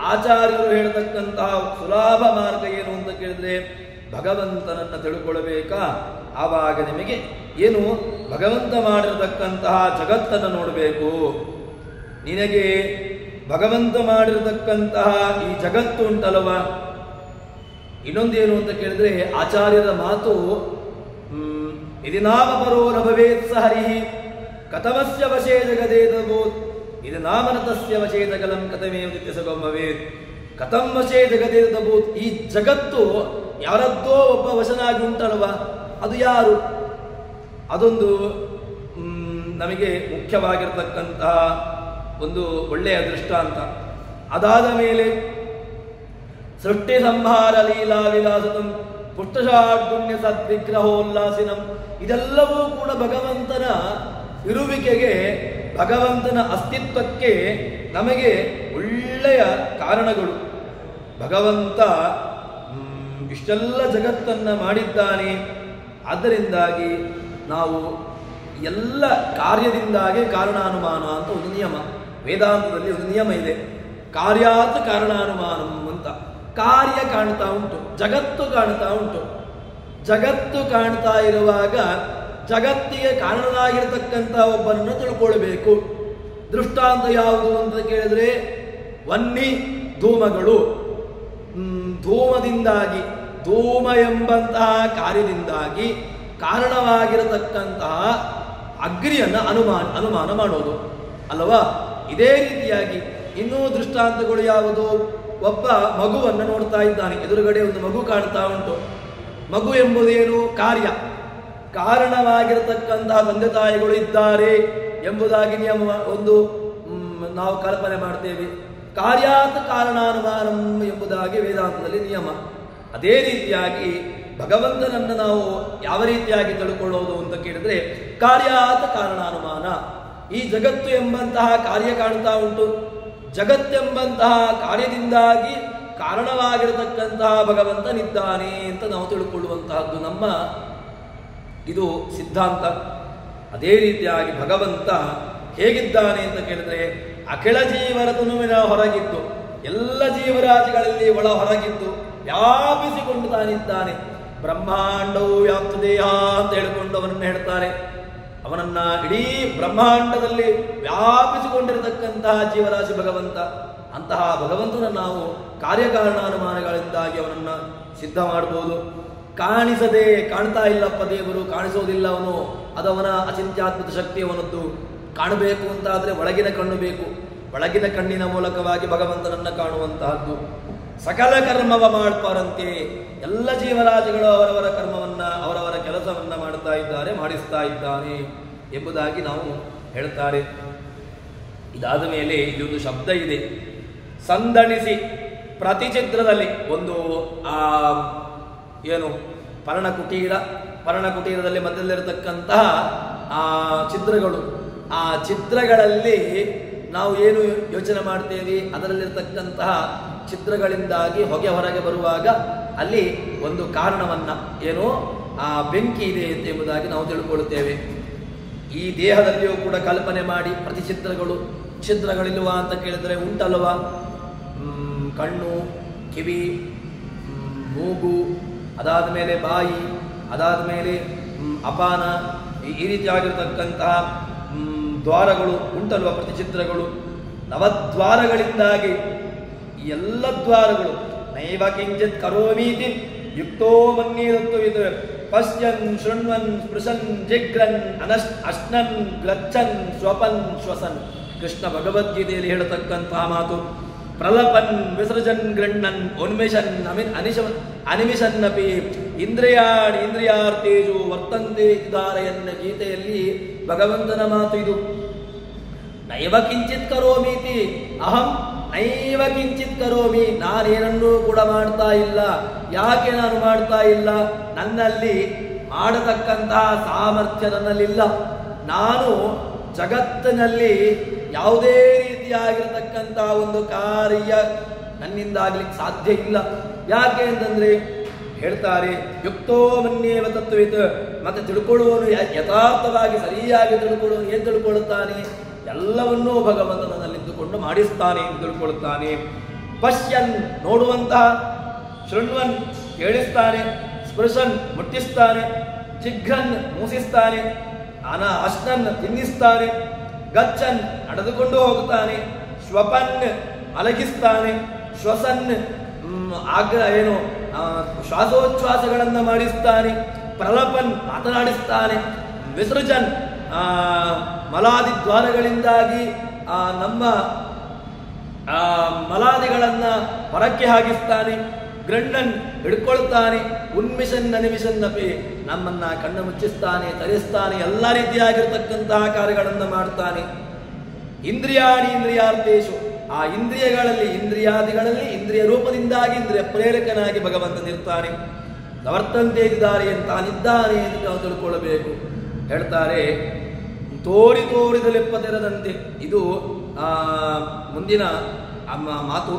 Speaker 1: ಆಚಾರ್ಯರು ಹೇಳತಕ್ಕಂತಹ ಸುಲಭ ಮಾರ್ಗ ಏನು ಅಂತ ಕೇಳಿದ್ರೆ, ಭಗವಂತನನ್ನ ತಿಳ್ಕೊಳ್ಬೇಕಾ, ಆವಾಗ ನಿಮಗೆ ಏನು ಭಗವಂತ ಮಾಡಿರತಕ್ಕಂತಹ ಜಗತ್ತನ್ನು ನೋಡಬೇಕು. ನಿನಗೆ ಭಗವಂತ ಮಾಡಿರತಕ್ಕಂತಹ ಈ ಜಗತ್ತು ಉಂಟಲ್ವ. ಇನ್ನೊಂದೇನು ಅಂತ ಕೇಳಿದ್ರೆ, ಆಚಾರ್ಯರ ಮಾತು, ಇದು ನಾಮ ಪರೋ ನ ಭವೇತ್ ಸ ಹರಿ ಕಥಮಸ್ಯ ವಶೇ ಜಗದೇದಭೂತ್ ಇದು ನಾಮನತಸ್ಯ ವಶೇ ಜಗಲಂ ಕಥಮೇವ ನಿತ್ಯಸಗಂ ಭವೇತ್ ಕಥಂ ವಶೇ ಜಗದೇದಭೂತ್. ಈ ಜಗತ್ತು ಯಾರದ್ದೋ ಒಬ್ಬ ವಶನಾಗಿ ಉಂಟಲ್ವ, ಅದು ಯಾರು? ಅದೊಂದು ನಮಗೆ ಮುಖ್ಯವಾಗಿರ್ತಕ್ಕಂತಹ ಒಂದು ಒಳ್ಳೆಯ ದೃಷ್ಟಾಂತ. ಅದಾದ ಮೇಲೆ ಸೃಷ್ಟಿ ಸಂಹಾರ ಲೀಲಾ ವಿಲಾಸತಂ ಪುಷ್ಟಶಾಡ್ಗುಣ್ಯ ಸದ್ವಿಗ್ರಹೋಲ್ಲಾಸಿನಂ. ಇದೆಲ್ಲವೂ ಕೂಡ ಭಗವಂತನ ಇರುವಿಕೆಗೆ, ಭಗವಂತನ ಅಸ್ತಿತ್ವಕ್ಕೆ ನಮಗೆ ಒಳ್ಳೆಯ ಕಾರಣಗಳು. ಭಗವಂತ ಇಷ್ಟೆಲ್ಲ ಜಗತ್ತನ್ನು ಮಾಡಿದ್ದಾನೆ. ಆದ್ದರಿಂದಾಗಿ ನಾವು ಎಲ್ಲ ಕಾರ್ಯದಿಂದಾಗಿ ಕಾರಣಾನುಮಾನ ಅಂತ ಒಂದು ನಿಯಮ, ವೇದಾಂತದಲ್ಲಿ ಒಂದು ನಿಯಮ ಇದೆ, ಕಾರ್ಯಾತ್ ಕಾರಣಾನುಮಾನಂ ಅಂತ. ಕಾರ್ಯ ಕಾಣ್ತಾ ಉಂಟು, ಜಗತ್ತು ಕಾಣ್ತಾ ಉಂಟು. ಜಗತ್ತು ಕಾಣ್ತಾ ಇರುವಾಗ ಜಗತ್ತಿಗೆ ಕಾರಣನಾಗಿರ್ತಕ್ಕಂಥ ಒಬ್ಬನನ್ನು ತಿಳ್ಕೊಳ್ಬೇಕು. ದೃಷ್ಟಾಂತ ಯಾವುದು ಅಂತ ಕೇಳಿದ್ರೆ, ವನ್ನಿ ಧೂಮಗಳು. ಧೂಮದಿಂದಾಗಿ, ಧೂಮ ಎಂಬಂತಹ ಕಾರ್ಯದಿಂದಾಗಿ ಕಾರಣವಾಗಿರತಕ್ಕಂತಹ ಅಗ್ನಿಯನ್ನು ಅನುಮಾನ ಮಾಡೋದು ಅಲ್ಲವಾ. ಇದೇ ರೀತಿಯಾಗಿ ಇನ್ನೂ ದೃಷ್ಟಾಂತಗಳು ಯಾವುದು? ಒಬ್ಬ ಮಗುವನ್ನು ನೋಡ್ತಾ ಇದ್ದಾನೆ. ಎದುರುಗಡೆ ಒಂದು ಮಗು ಕಾಣ್ತಾ ಉಂಟು. ಮಗು ಎಂಬುದೇನು? ಕಾರ್ಯ. ಕಾರಣವಾಗಿರತಕ್ಕಂತಹ ತಂದೆ ತಾಯಿಗಳು ಇದ್ದಾರೆ ಎಂಬುದಾಗಿ ನಿಯಮ ಒಂದು ನಾವು ಕಲ್ಪನೆ ಮಾಡ್ತೇವೆ. ಕಾರ್ಯಾತ್ ಕಾರಣಾನುಮಾನಂ ಎಂಬುದಾಗಿ ವೇದಾಂತದಲ್ಲಿ ನಿಯಮ. ಅದೇ ರೀತಿಯಾಗಿ ಭಗವಂತನನ್ನು ನಾವು ಯಾವ ರೀತಿಯಾಗಿ ತಿಳ್ಕೊಳ್ಳೋದು ಅಂತ ಕೇಳಿದ್ರೆ ಕಾರ್ಯಾತ್ ಕಾರಣಾನುಮಾನ. ಈ ಜಗತ್ತು ಎಂಬಂತಹ ಕಾರ್ಯ ಕಾಣ್ತಾ ಉಂಟು. ಜಗತ್ತೆಂಬಂತಹ ಕಾರ್ಯದಿಂದಾಗಿ ಕಾರಣವಾಗಿರತಕ್ಕಂತಹ ಭಗವಂತನಿದ್ದಾನೆ ಅಂತ ನಾವು ತಿಳ್ಕೊಳ್ಳುವಂತಹದ್ದು ನಮ್ಮ ಇದು ಸಿದ್ಧಾಂತ. ಅದೇ ರೀತಿಯಾಗಿ ಭಗವಂತ ಹೇಗಿದ್ದಾನೆ ಅಂತ ಕೇಳಿದ್ರೆ ಅಖಿಳ ಜೀವರ ತನುವಿನ ಹೊರಗಿದ್ದು, ಎಲ್ಲ ಜೀವರಾಶಿಗಳಲ್ಲಿ ಒಳ ಹೊರಗಿದ್ದು ವ್ಯಾಪಿಸಿಕೊಂಡು ತಾನಿದ್ದಾನೆ. ಬ್ರಹ್ಮಾಂಡವು ವ್ಯಾಪ್ತದೇಹ ಅಂತ ಹೇಳಿಕೊಂಡು ಅವನನ್ನು ಹೇಳ್ತಾರೆ. ಅವನನ್ನ ಇಡೀ ಬ್ರಹ್ಮಾಂಡದಲ್ಲಿ ವ್ಯಾಪಿಸಿಕೊಂಡಿರತಕ್ಕಂತಹ ಜೀವರಾಶಿ ಭಗವಂತ. ಅಂತಹ ಭಗವಂತನ ನಾವು ಕಾರ್ಯಕಾರಣಾನುಮಾನಗಳಿಂದಾಗಿ ಅವನನ್ನ ಸಿದ್ಧ ಮಾಡಬಹುದು. ಕಾಣಿಸದೆ ಕಾಣ್ತಾ ಇಲ್ಲಪ್ಪ ದೇವರು, ಕಾಣಿಸೋದಿಲ್ಲ ಅವನು, ಅದವನ ಅಚಿಂತ್ಯಾತ್ಮಕ ಶಕ್ತಿ ಅವನದ್ದು. ಕಾಣಬೇಕು ಅಂತಾದರೆ ಒಳಗಿನ ಕಣ್ಣು ಬೇಕು. ಒಳಗಿನ ಕಣ್ಣಿನ ಮೂಲಕವಾಗಿ ಭಗವಂತನನ್ನ ಕಾಣುವಂತಹದ್ದು. ಸಕಲ ಕರ್ಮವ ಮಾಡ್ಪಾರಂತೆ, ಎಲ್ಲ ಜೀವರಾಶಿಗಳು ಅವರವರ ಕರ್ಮವನ್ನ ಅವರವರ ಕೆಲಸವನ್ನ ಮಾಡ್ತಾ ಇದ್ದಾರೆ, ಮಾಡಿಸ್ತಾ ಇದ್ದಾನೆ ಎಂಬುದಾಗಿ ನಾವು ಹೇಳ್ತಾರೆ. ಇದಾದ ಮೇಲೆ ಇಲ್ಲೊಂದು ಶಬ್ದ ಇದೆ, ಸಂದಣಿಸಿ. ಪ್ರತಿಚಿತ್ರದಲ್ಲಿ ಒಂದು ಏನು ಪರ್ಣಕುಟೀರದಲ್ಲಿ ಮಧ್ಯದಲ್ಲಿರತಕ್ಕಂತಹ ಆ ಚಿತ್ರಗಳು, ಆ ಚಿತ್ರಗಳಲ್ಲಿ ನಾವು ಏನು ಯೋಚನೆ ಮಾಡ್ತೇವೆ, ಅದರಲ್ಲಿರ್ತಕ್ಕಂತಹ ಚಿತ್ರಗಳಿಂದಾಗಿ ಹೊಗೆ ಹೊರಗೆ ಬರುವಾಗ ಅಲ್ಲಿ ಒಂದು ಕಾರಣವನ್ನ ಏನು ಆ ಬೆಂಕಿ ಇದೆ ಎಂಬುದಾಗಿ ನಾವು ತಿಳ್ಕೊಳ್ಳುತ್ತೇವೆ. ಈ ದೇಹದಲ್ಲಿಯೂ ಕೂಡ ಕಲ್ಪನೆ ಮಾಡಿ ಛಿದ್ರಗಳಿಲ್ವಾ ಅಂತ ಕೇಳಿದರೆ ಉಂಟಲ್ವಾ? ಕಣ್ಣು, ಕಿವಿ, ಮೂಗು, ಅದಾದ ಮೇಲೆ ಬಾಯಿ, ಅದಾದ ಮೇಲೆ ಅಪಾನ, ಈ ರೀತಿಯಾಗಿರ್ತಕ್ಕಂತಹ ದ್ವಾರಗಳು ಉಂಟಲ್ವ ಪ್ರತಿಚಿತ್ರಗಳು. ನವದ್ವಾರಗಳಿಂದಾಗಿ ಈ ಎಲ್ಲ ದ್ವಾರಗಳು ನೈವ ಕಿಂಚಿತ್ ಕರೋಮೀತಿ ಯುಕ್ತೋ ಮನ್ಯೇದತ್ವವಿದ್ ಪಶ್ಯನ್ ಶೃಣ್ವನ್ ಸ್ಪೃಶನ್ ಜಿಗ್ರನ್ ಅಶ್ನನ್ ಗ್ಲಚ್ಚನ್ ಸ್ವಪನ್ ಶ್ವಸನ್. ಕೃಷ್ಣ ಭಗವದ್ಗೀತೆಯಲ್ಲಿ ಹೇಳತಕ್ಕಂತಹ ಮಾತು. ಪ್ರಲಪನ್ ವಿಸೃಜನ್ ಗೃಣ್ಣನ್ ಉನ್ಮಿಷನ್ ಅನಿಮಿಷನ್ನಪಿ ಇಂದ್ರಿಯಾರ್ಥೇಜು ವರ್ತಂತೆ ಧಾರಯನ್ನ. ಗೀತೆಯಲ್ಲಿ ಭಗವಂತನ ಮಾತು ಇದು. ನೈವ ಕಿಂಚಿತ್ ಕರೋಮೀತಿ ಅಹಂ ನೈವ ಕಿಂಚಿತ್ ಕರೋಮಿ. ನಾನೇನನ್ನೂ ಕೂಡ ಮಾಡ್ತಾ ಇಲ್ಲ. ಯಾಕೆ ನಾನು ಮಾಡ್ತಾ ಇಲ್ಲ? ನನ್ನಲ್ಲಿ ಮಾಡತಕ್ಕಂತಹ ಸಾಮರ್ಥ್ಯ ನನ್ನಲ್ಲಿಲ್ಲ. ನಾನು ಜಗತ್ತಿನಲ್ಲಿ ಯಾವುದೇ ರೀತಿಯಾಗಿರತಕ್ಕಂತಹ ಒಂದು ಕಾರ್ಯ ನನ್ನಿಂದ ಆಗ್ಲಿಕ್ಕೆ ಸಾಧ್ಯ ಇಲ್ಲ. ಯಾಕೆ ಅಂತಂದ್ರೆ ಹೇಳ್ತಾರೆ, ಯುಕ್ತೋ ಮನ್ಯೇವ ತತ್ವವಿತ್. ಮತ್ತೆ ತಿಳ್ಕೊಳ್ಳುವನು ಯಥಾರ್ಥವಾಗಿ ಸರಿಯಾಗಿ ತಿಳ್ಕೊಳ್ಳುವನು ಏನ್ ತಿಳ್ಕೊಳ್ಳುತ್ತಾನೆ? ಎಲ್ಲವನ್ನೂ ಭಗವಂತನಲ್ಲಿದ್ದುಕೊಂಡು ಮಾಡಿಸ್ತಾನೆ ಎಂದು ತಿಳ್ಕೊಳ್ಳುತ್ತಾನೆ. ಪಶ್ಯನ್ ನೋಡುವಂತಹ, ಶೃಣ್ವನ್ ಕೇಳಿಸ್ತಾನೆ, ಸ್ಪೃಶನ್ ಮುಟ್ಟಿಸ್ತಾನೆ, ಜಿಘ್ರನ್ ಮೂಸಿಸ್ತಾನೆ, ಅಶ್ನನ್ ತಿನ್ನಿಸ್ತಾನೆ, ಗಚ್ಚನ್ ನಡೆದುಕೊಂಡು ಹೋಗುತ್ತಾನೆ, ಶ್ವಪನ್ ಮಲಗಿಸ್ತಾನೆ, ಶ್ವಸನ್ ಶ್ವಾಸೋಚ್ಛ್ವಾಸಗಳನ್ನು ಮಾಡಿಸ್ತಾನೆ, ಪ್ರಲಪನ್ ಮಾತನಾಡಿಸ್ತಾನೆ, ವಿಸೃಜನ್ ಮಲಾದಿ ದ್ವಾರಗಳಿಂದಾಗಿ ನಮ್ಮ ಮಲಾದಿಗಳನ್ನ ಹೊರಕ್ಕೆ ಹಾಕಿಸ್ತಾನೆ, ಗೃಣ್ಣನ್ ಹಿಡ್ಕೊಳ್ತಾನೆ, ಉನ್ಮಿಷನ್ ಅನಿಮಿಷನ್ನಪಿ ನಮ್ಮನ್ನ ಕಣ್ಣು ಮುಚ್ಚಿಸ್ತಾನೆ, ತರಿಸ್ತಾನೆ, ಎಲ್ಲ ರೀತಿಯಾಗಿರ್ತಕ್ಕಂತಹ ಕಾರ್ಯಗಳನ್ನು ಮಾಡ್ತಾನೆ. ಇಂದ್ರಿಯಾರ್ಥೇಶು, ಆ ಇಂದ್ರಿಯಾದಿಗಳಲ್ಲಿ ಇಂದ್ರಿಯ ರೂಪದಿಂದಾಗಿ ಇಂದ್ರಿಯ ಪ್ರೇರಕನಾಗಿ ಭಗವಂತನಿರ್ತಾನೆ. ವರ್ತಂತೆ ಇದ್ದಾರೆ ತಾನಿದ್ದಾನೆ ಎಂದು ನಾವು ತಿಳ್ಕೊಳ್ಳಬೇಕು. ಹೇಳ್ತಾರೆ, ತೋರಿದ ಲೆಪ್ಪತೆರದಂತೆ. ಇದು ಮುಂದಿನ ಮಾತು.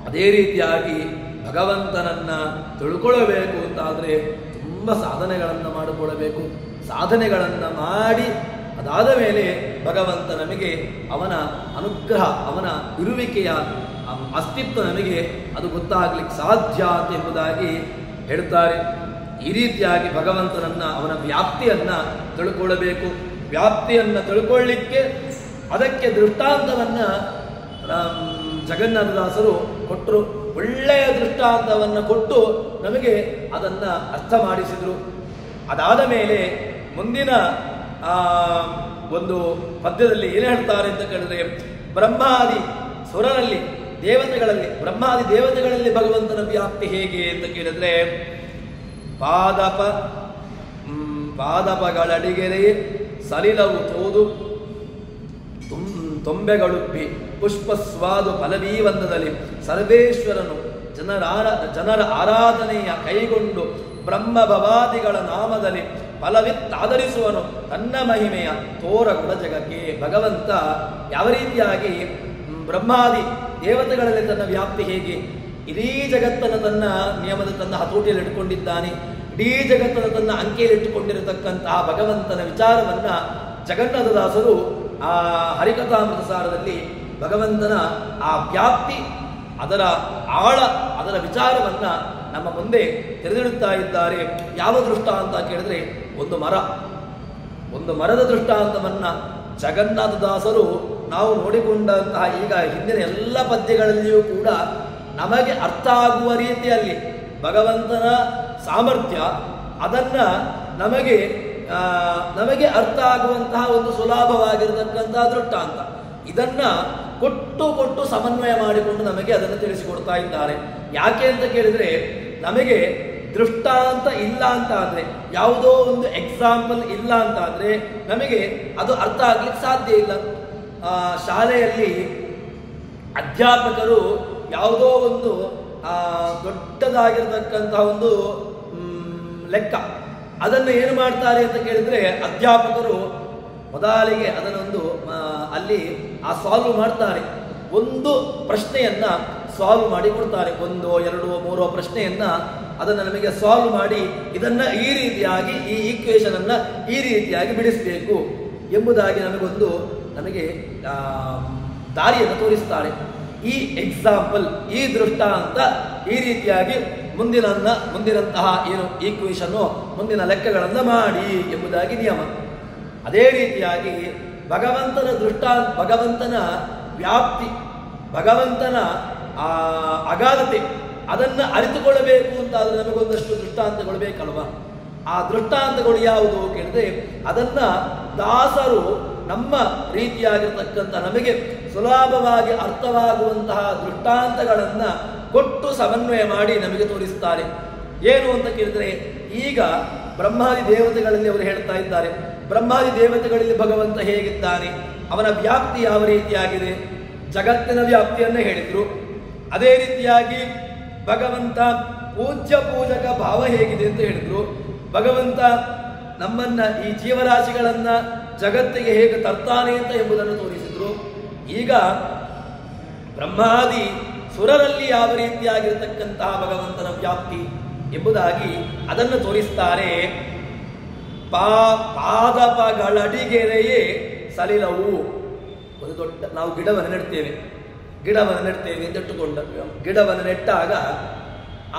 Speaker 1: ಅದೇ ರೀತಿಯಾಗಿ ಭಗವಂತನನ್ನ ತಿಳ್ಕೊಳ್ಳಬೇಕು ಅಂತಾದರೆ ತುಂಬ ಸಾಧನೆಗಳನ್ನು ಮಾಡಿಕೊಳ್ಳಬೇಕು. ಸಾಧನೆಗಳನ್ನು ಮಾಡಿ ಅದಾದ ಮೇಲೆ ಭಗವಂತ ನಮಗೆ ಅವನ ಅನುಗ್ರಹ, ಅವನ ಇರುವಿಕೆಯ ಅಸ್ತಿತ್ವ ನಮಗೆ ಅದು ಗೊತ್ತಾಗ್ಲಿಕ್ಕೆ ಸಾಧ್ಯ ಎಂಬುದಾಗಿ ಹೇಳ್ತಾರೆ. ಈ ರೀತಿಯಾಗಿ ಭಗವಂತನನ್ನ, ಅವನ ವ್ಯಾಪ್ತಿಯನ್ನ ತಿಳ್ಕೊಳ್ಳಬೇಕು. ವ್ಯಾಪ್ತಿಯನ್ನ ತಿಳ್ಕೊಳ್ಳಿಕ್ಕೆ ಅದಕ್ಕೆ ದೃಷ್ಟಾಂತವನ್ನ ಜಗನ್ನಾಥದಾಸರು ಕೊಟ್ಟರು. ಒಳ್ಳೆಯ ದೃಷ್ಟಾಂತವನ್ನು ಕೊಟ್ಟು ನಮಗೆ ಅದನ್ನ ಅರ್ಥ ಮಾಡಿಸಿದ್ರು. ಅದಾದ ಮೇಲೆ ಮುಂದಿನ ಒಂದು ಪದ್ಯದಲ್ಲಿ ಏನು ಹೇಳ್ತಾರೆ ಅಂತ ಕೇಳಿದ್ರೆ, ಬ್ರಹ್ಮಾದಿ ಸುರರಲ್ಲಿ ದೇವತೆಗಳಲ್ಲಿ, ಬ್ರಹ್ಮಾದಿ ದೇವತೆಗಳಲ್ಲಿ ಭಗವಂತನ ವ್ಯಾಪ್ತಿ ಹೇಗೆ ಅಂತ ಕೇಳಿದ್ರೆ, ಪಾದಪಗಳಡಿಗೆರೆ ಸಲಿಲವು ತೋದು ತೊಂಬೆಗಳುಬ್ಬಿ ಪುಷ್ಪಸ್ವಾದು ಫಲವೀವಂದದಲ್ಲಿ ಸರ್ವೇಶ್ವರನು ಜನರ ಆರಾಧನೆಯ ಕೈಗೊಂಡು ಬ್ರಹ್ಮ ಭವಾದಿಗಳ ನಾಮದಲ್ಲಿ ಫಲವಿತ್ತಾದರಿಸುವನು ತನ್ನ ಮಹಿಮೆಯ ತೋರಗುಣ ಜಗಕ್ಕೆ. ಭಗವಂತ ಯಾವ ರೀತಿಯಾಗಿ ಬ್ರಹ್ಮಾದಿ ದೇವತೆಗಳಲ್ಲಿ ತನ್ನ ವ್ಯಾಪ್ತಿ ಹೇಗೆ, ಇಡೀ ಜಗತ್ತನ್ನು ತನ್ನ ನಿಯಮದ ತನ್ನ ಹತೋಟಿಯಲ್ಲಿ ಇಟ್ಟುಕೊಂಡಿದ್ದಾನೆ, ಇಡೀ ಜಗತ್ತನ್ನು ತನ್ನ ಅಂಕೆಯಲ್ಲಿಟ್ಟುಕೊಂಡಿರತಕ್ಕಂತಹ ಭಗವಂತನ ವಿಚಾರವನ್ನ ಜಗನ್ನಾಥದಾಸರು ಆ ಹರಿಕಥಾಮೃತ ಸಾರದಲ್ಲಿ ಭಗವಂತನ ಆ ವ್ಯಾಪ್ತಿ, ಅದರ ಆಳ, ಅದರ ವಿಚಾರವನ್ನ ನಮ್ಮ ಮುಂದೆ ತೆರೆದಿಡುತ್ತಾ ಇದ್ದಾರೆ. ಯಾವ ದೃಷ್ಟ ಅಂತ ಕೇಳಿದ್ರೆ, ಒಂದು ಮರದ ದೃಷ್ಟಾಂತವನ್ನ ಜಗನ್ನಾಥದಾಸರು ನಾವು ನೋಡಿಕೊಂಡಂತಹ ಈಗ ಹಿಂದಿನ ಎಲ್ಲ ಪದ್ಯಗಳಲ್ಲಿಯೂ ಕೂಡ ನಮಗೆ ಅರ್ಥ ಆಗುವ ರೀತಿಯಲ್ಲಿ ಭಗವಂತನ ಸಾಮರ್ಥ್ಯ ಅದನ್ನ ನಮಗೆ ಅರ್ಥ ಆಗುವಂತಹ ಒಂದು ಸುಲಭವಾಗಿರತಕ್ಕಂತಹ ದೃಷ್ಟಾಂತ, ಇದನ್ನ ಕೊಟ್ಟು ಸಮನ್ವಯ ಮಾಡಿಕೊಂಡು ನಮಗೆ ಅದನ್ನು ತಿಳಿಸಿಕೊಡ್ತಾ ಇದ್ದಾರೆ. ಯಾಕೆ ಅಂತ ಕೇಳಿದ್ರೆ, ನಮಗೆ ದೃಷ್ಟಾಂತ ಇಲ್ಲ ಅಂತ ಆದ್ರೆ, ಯಾವುದೋ ಒಂದು ಎಕ್ಸಾಂಪಲ್ ಇಲ್ಲ ಅಂತ ಆದ್ರೆ ನಮಗೆ ಅದು ಅರ್ಥ ಆಗ್ಲಿಕ್ಕೆ ಸಾಧ್ಯ ಇಲ್ಲ. ಶಾಲೆಯಲ್ಲಿ ಅಧ್ಯಾಪಕರು ಯಾವುದೋ ಒಂದು ದೊಡ್ಡದಾಗಿರತಕ್ಕಂತಹ ಒಂದು ಲೆಕ್ಕ ಅದನ್ನು ಏನು ಮಾಡ್ತಾರೆ ಅಂತ ಕೇಳಿದ್ರೆ, ಅಧ್ಯಾಪಕರು ಮೊದಲಿಗೆ ಅದನ್ನೊಂದು ಅಲ್ಲಿ ಸಾಲ್ವ್ ಮಾಡ್ತಾರೆ. ಒಂದು ಪ್ರಶ್ನೆಯನ್ನ ಸಾಲ್ವ್ ಮಾಡಿ ಕೊಡ್ತಾರೆ, 1, 2, 3 ಪ್ರಶ್ನೆಯನ್ನ ಅದನ್ನು ನಮಗೆ ಸಾಲ್ವ್ ಮಾಡಿ ಇದನ್ನ ಈ ರೀತಿಯಾಗಿ, ಈ ಈಕ್ವೇಶನ್ ಅನ್ನ ಈ ರೀತಿಯಾಗಿ ಬಿಡಿಸಬೇಕು ಎಂಬುದಾಗಿ ನಮಗೆ ದಾರಿಯನ್ನು ತೋರಿಸ್ತಾರೆ. ಈ ಎಕ್ಸಾಂಪಲ್, ಈ ದೃಷ್ಟಾಂತ ಈ ರೀತಿಯಾಗಿ ಮುಂದಿನಂತಹ ಏನು ಈಕ್ವೇಶನ್ನು, ಮುಂದಿನ ಲೆಕ್ಕಗಳನ್ನು ಮಾಡಿ ಎಂಬುದಾಗಿ ನಿಯಮ. ಅದೇ ರೀತಿಯಾಗಿ ಭಗವಂತನ ಭಗವಂತನ ವ್ಯಾಪ್ತಿ, ಭಗವಂತನ ಅಗಾಧತೆ ಅದನ್ನು ಅರಿತುಕೊಳ್ಳಬೇಕು ಅಂತಾದ್ರೆ ನಮಗೊಂದಷ್ಟು ದೃಷ್ಟಾಂತಗಳು ಬೇಕಲ್ವಾ? ಆ ದೃಷ್ಟಾಂತಗಳು ಯಾವುದು ಕೇಳಿದ್ರೆ, ಅದನ್ನ ದಾಸರು ನಮ್ಮ ರೀತಿಯಾಗಿರ್ತಕ್ಕಂಥ ನಮಗೆ ಸುಲಭವಾಗಿ ಅರ್ಥವಾಗುವಂತಹ ದೃಷ್ಟಾಂತಗಳನ್ನ ಕೊಟ್ಟು ಸಮನ್ವಯ ಮಾಡಿ ನಮಗೆ ತೋರಿಸ್ತಾರೆ. ಏನು ಅಂತ ಕೇಳಿದ್ರೆ, ಈಗ ಬ್ರಹ್ಮಾದಿ ದೇವತೆಗಳಲ್ಲಿ ಅವರು ಹೇಳ್ತಾ ಇದ್ದಾರೆ, ಬ್ರಹ್ಮಾದಿ ದೇವತೆಗಳಲ್ಲಿ ಭಗವಂತ ಹೇಗಿದ್ದಾನೆ, ಅವನ ವ್ಯಾಪ್ತಿ ಯಾವ ರೀತಿಯಾಗಿದೆ, ಜಗತ್ತಿನ ವ್ಯಾಪ್ತಿಯನ್ನು ಹೇಳಿದ್ರು. ಅದೇ ರೀತಿಯಾಗಿ ಭಗವಂತ ಪೂಜಕ ಭಾವ ಹೇಗಿದೆ ಅಂತ ಹೇಳಿದ್ರು. ಭಗವಂತ ನಮ್ಮನ್ನ, ಈ ಜೀವರಾಶಿಗಳನ್ನ ಜಗತ್ತಿಗೆ ಹೇಗೆ ತರ್ತಾನೆ ಅಂತ ಎಂಬುದನ್ನು ತೋರಿಸಿದ್ರು. ಈಗ ಬ್ರಹ್ಮಾದಿ ಸುರರಲ್ಲಿ ಯಾವ ರೀತಿಯಾಗಿರತಕ್ಕಂತಹ ಭಗವಂತನ ವ್ಯಾಪ್ತಿ ಎಂಬುದಾಗಿ ಅದನ್ನು ತೋರಿಸ್ತಾರೆ. ಪಾದಪಗಳಡಿಗೆರೆಯೇ ಸಲಿಲವು. ಒಂದು ದೊಡ್ಡ, ನಾವು ಗಿಡವನ್ನು ನೆಡ್ತೇವೆ ಅಂತ ಇಟ್ಟುಕೊಂಡ, ಗಿಡವನ್ನು ನೆಟ್ಟಾಗ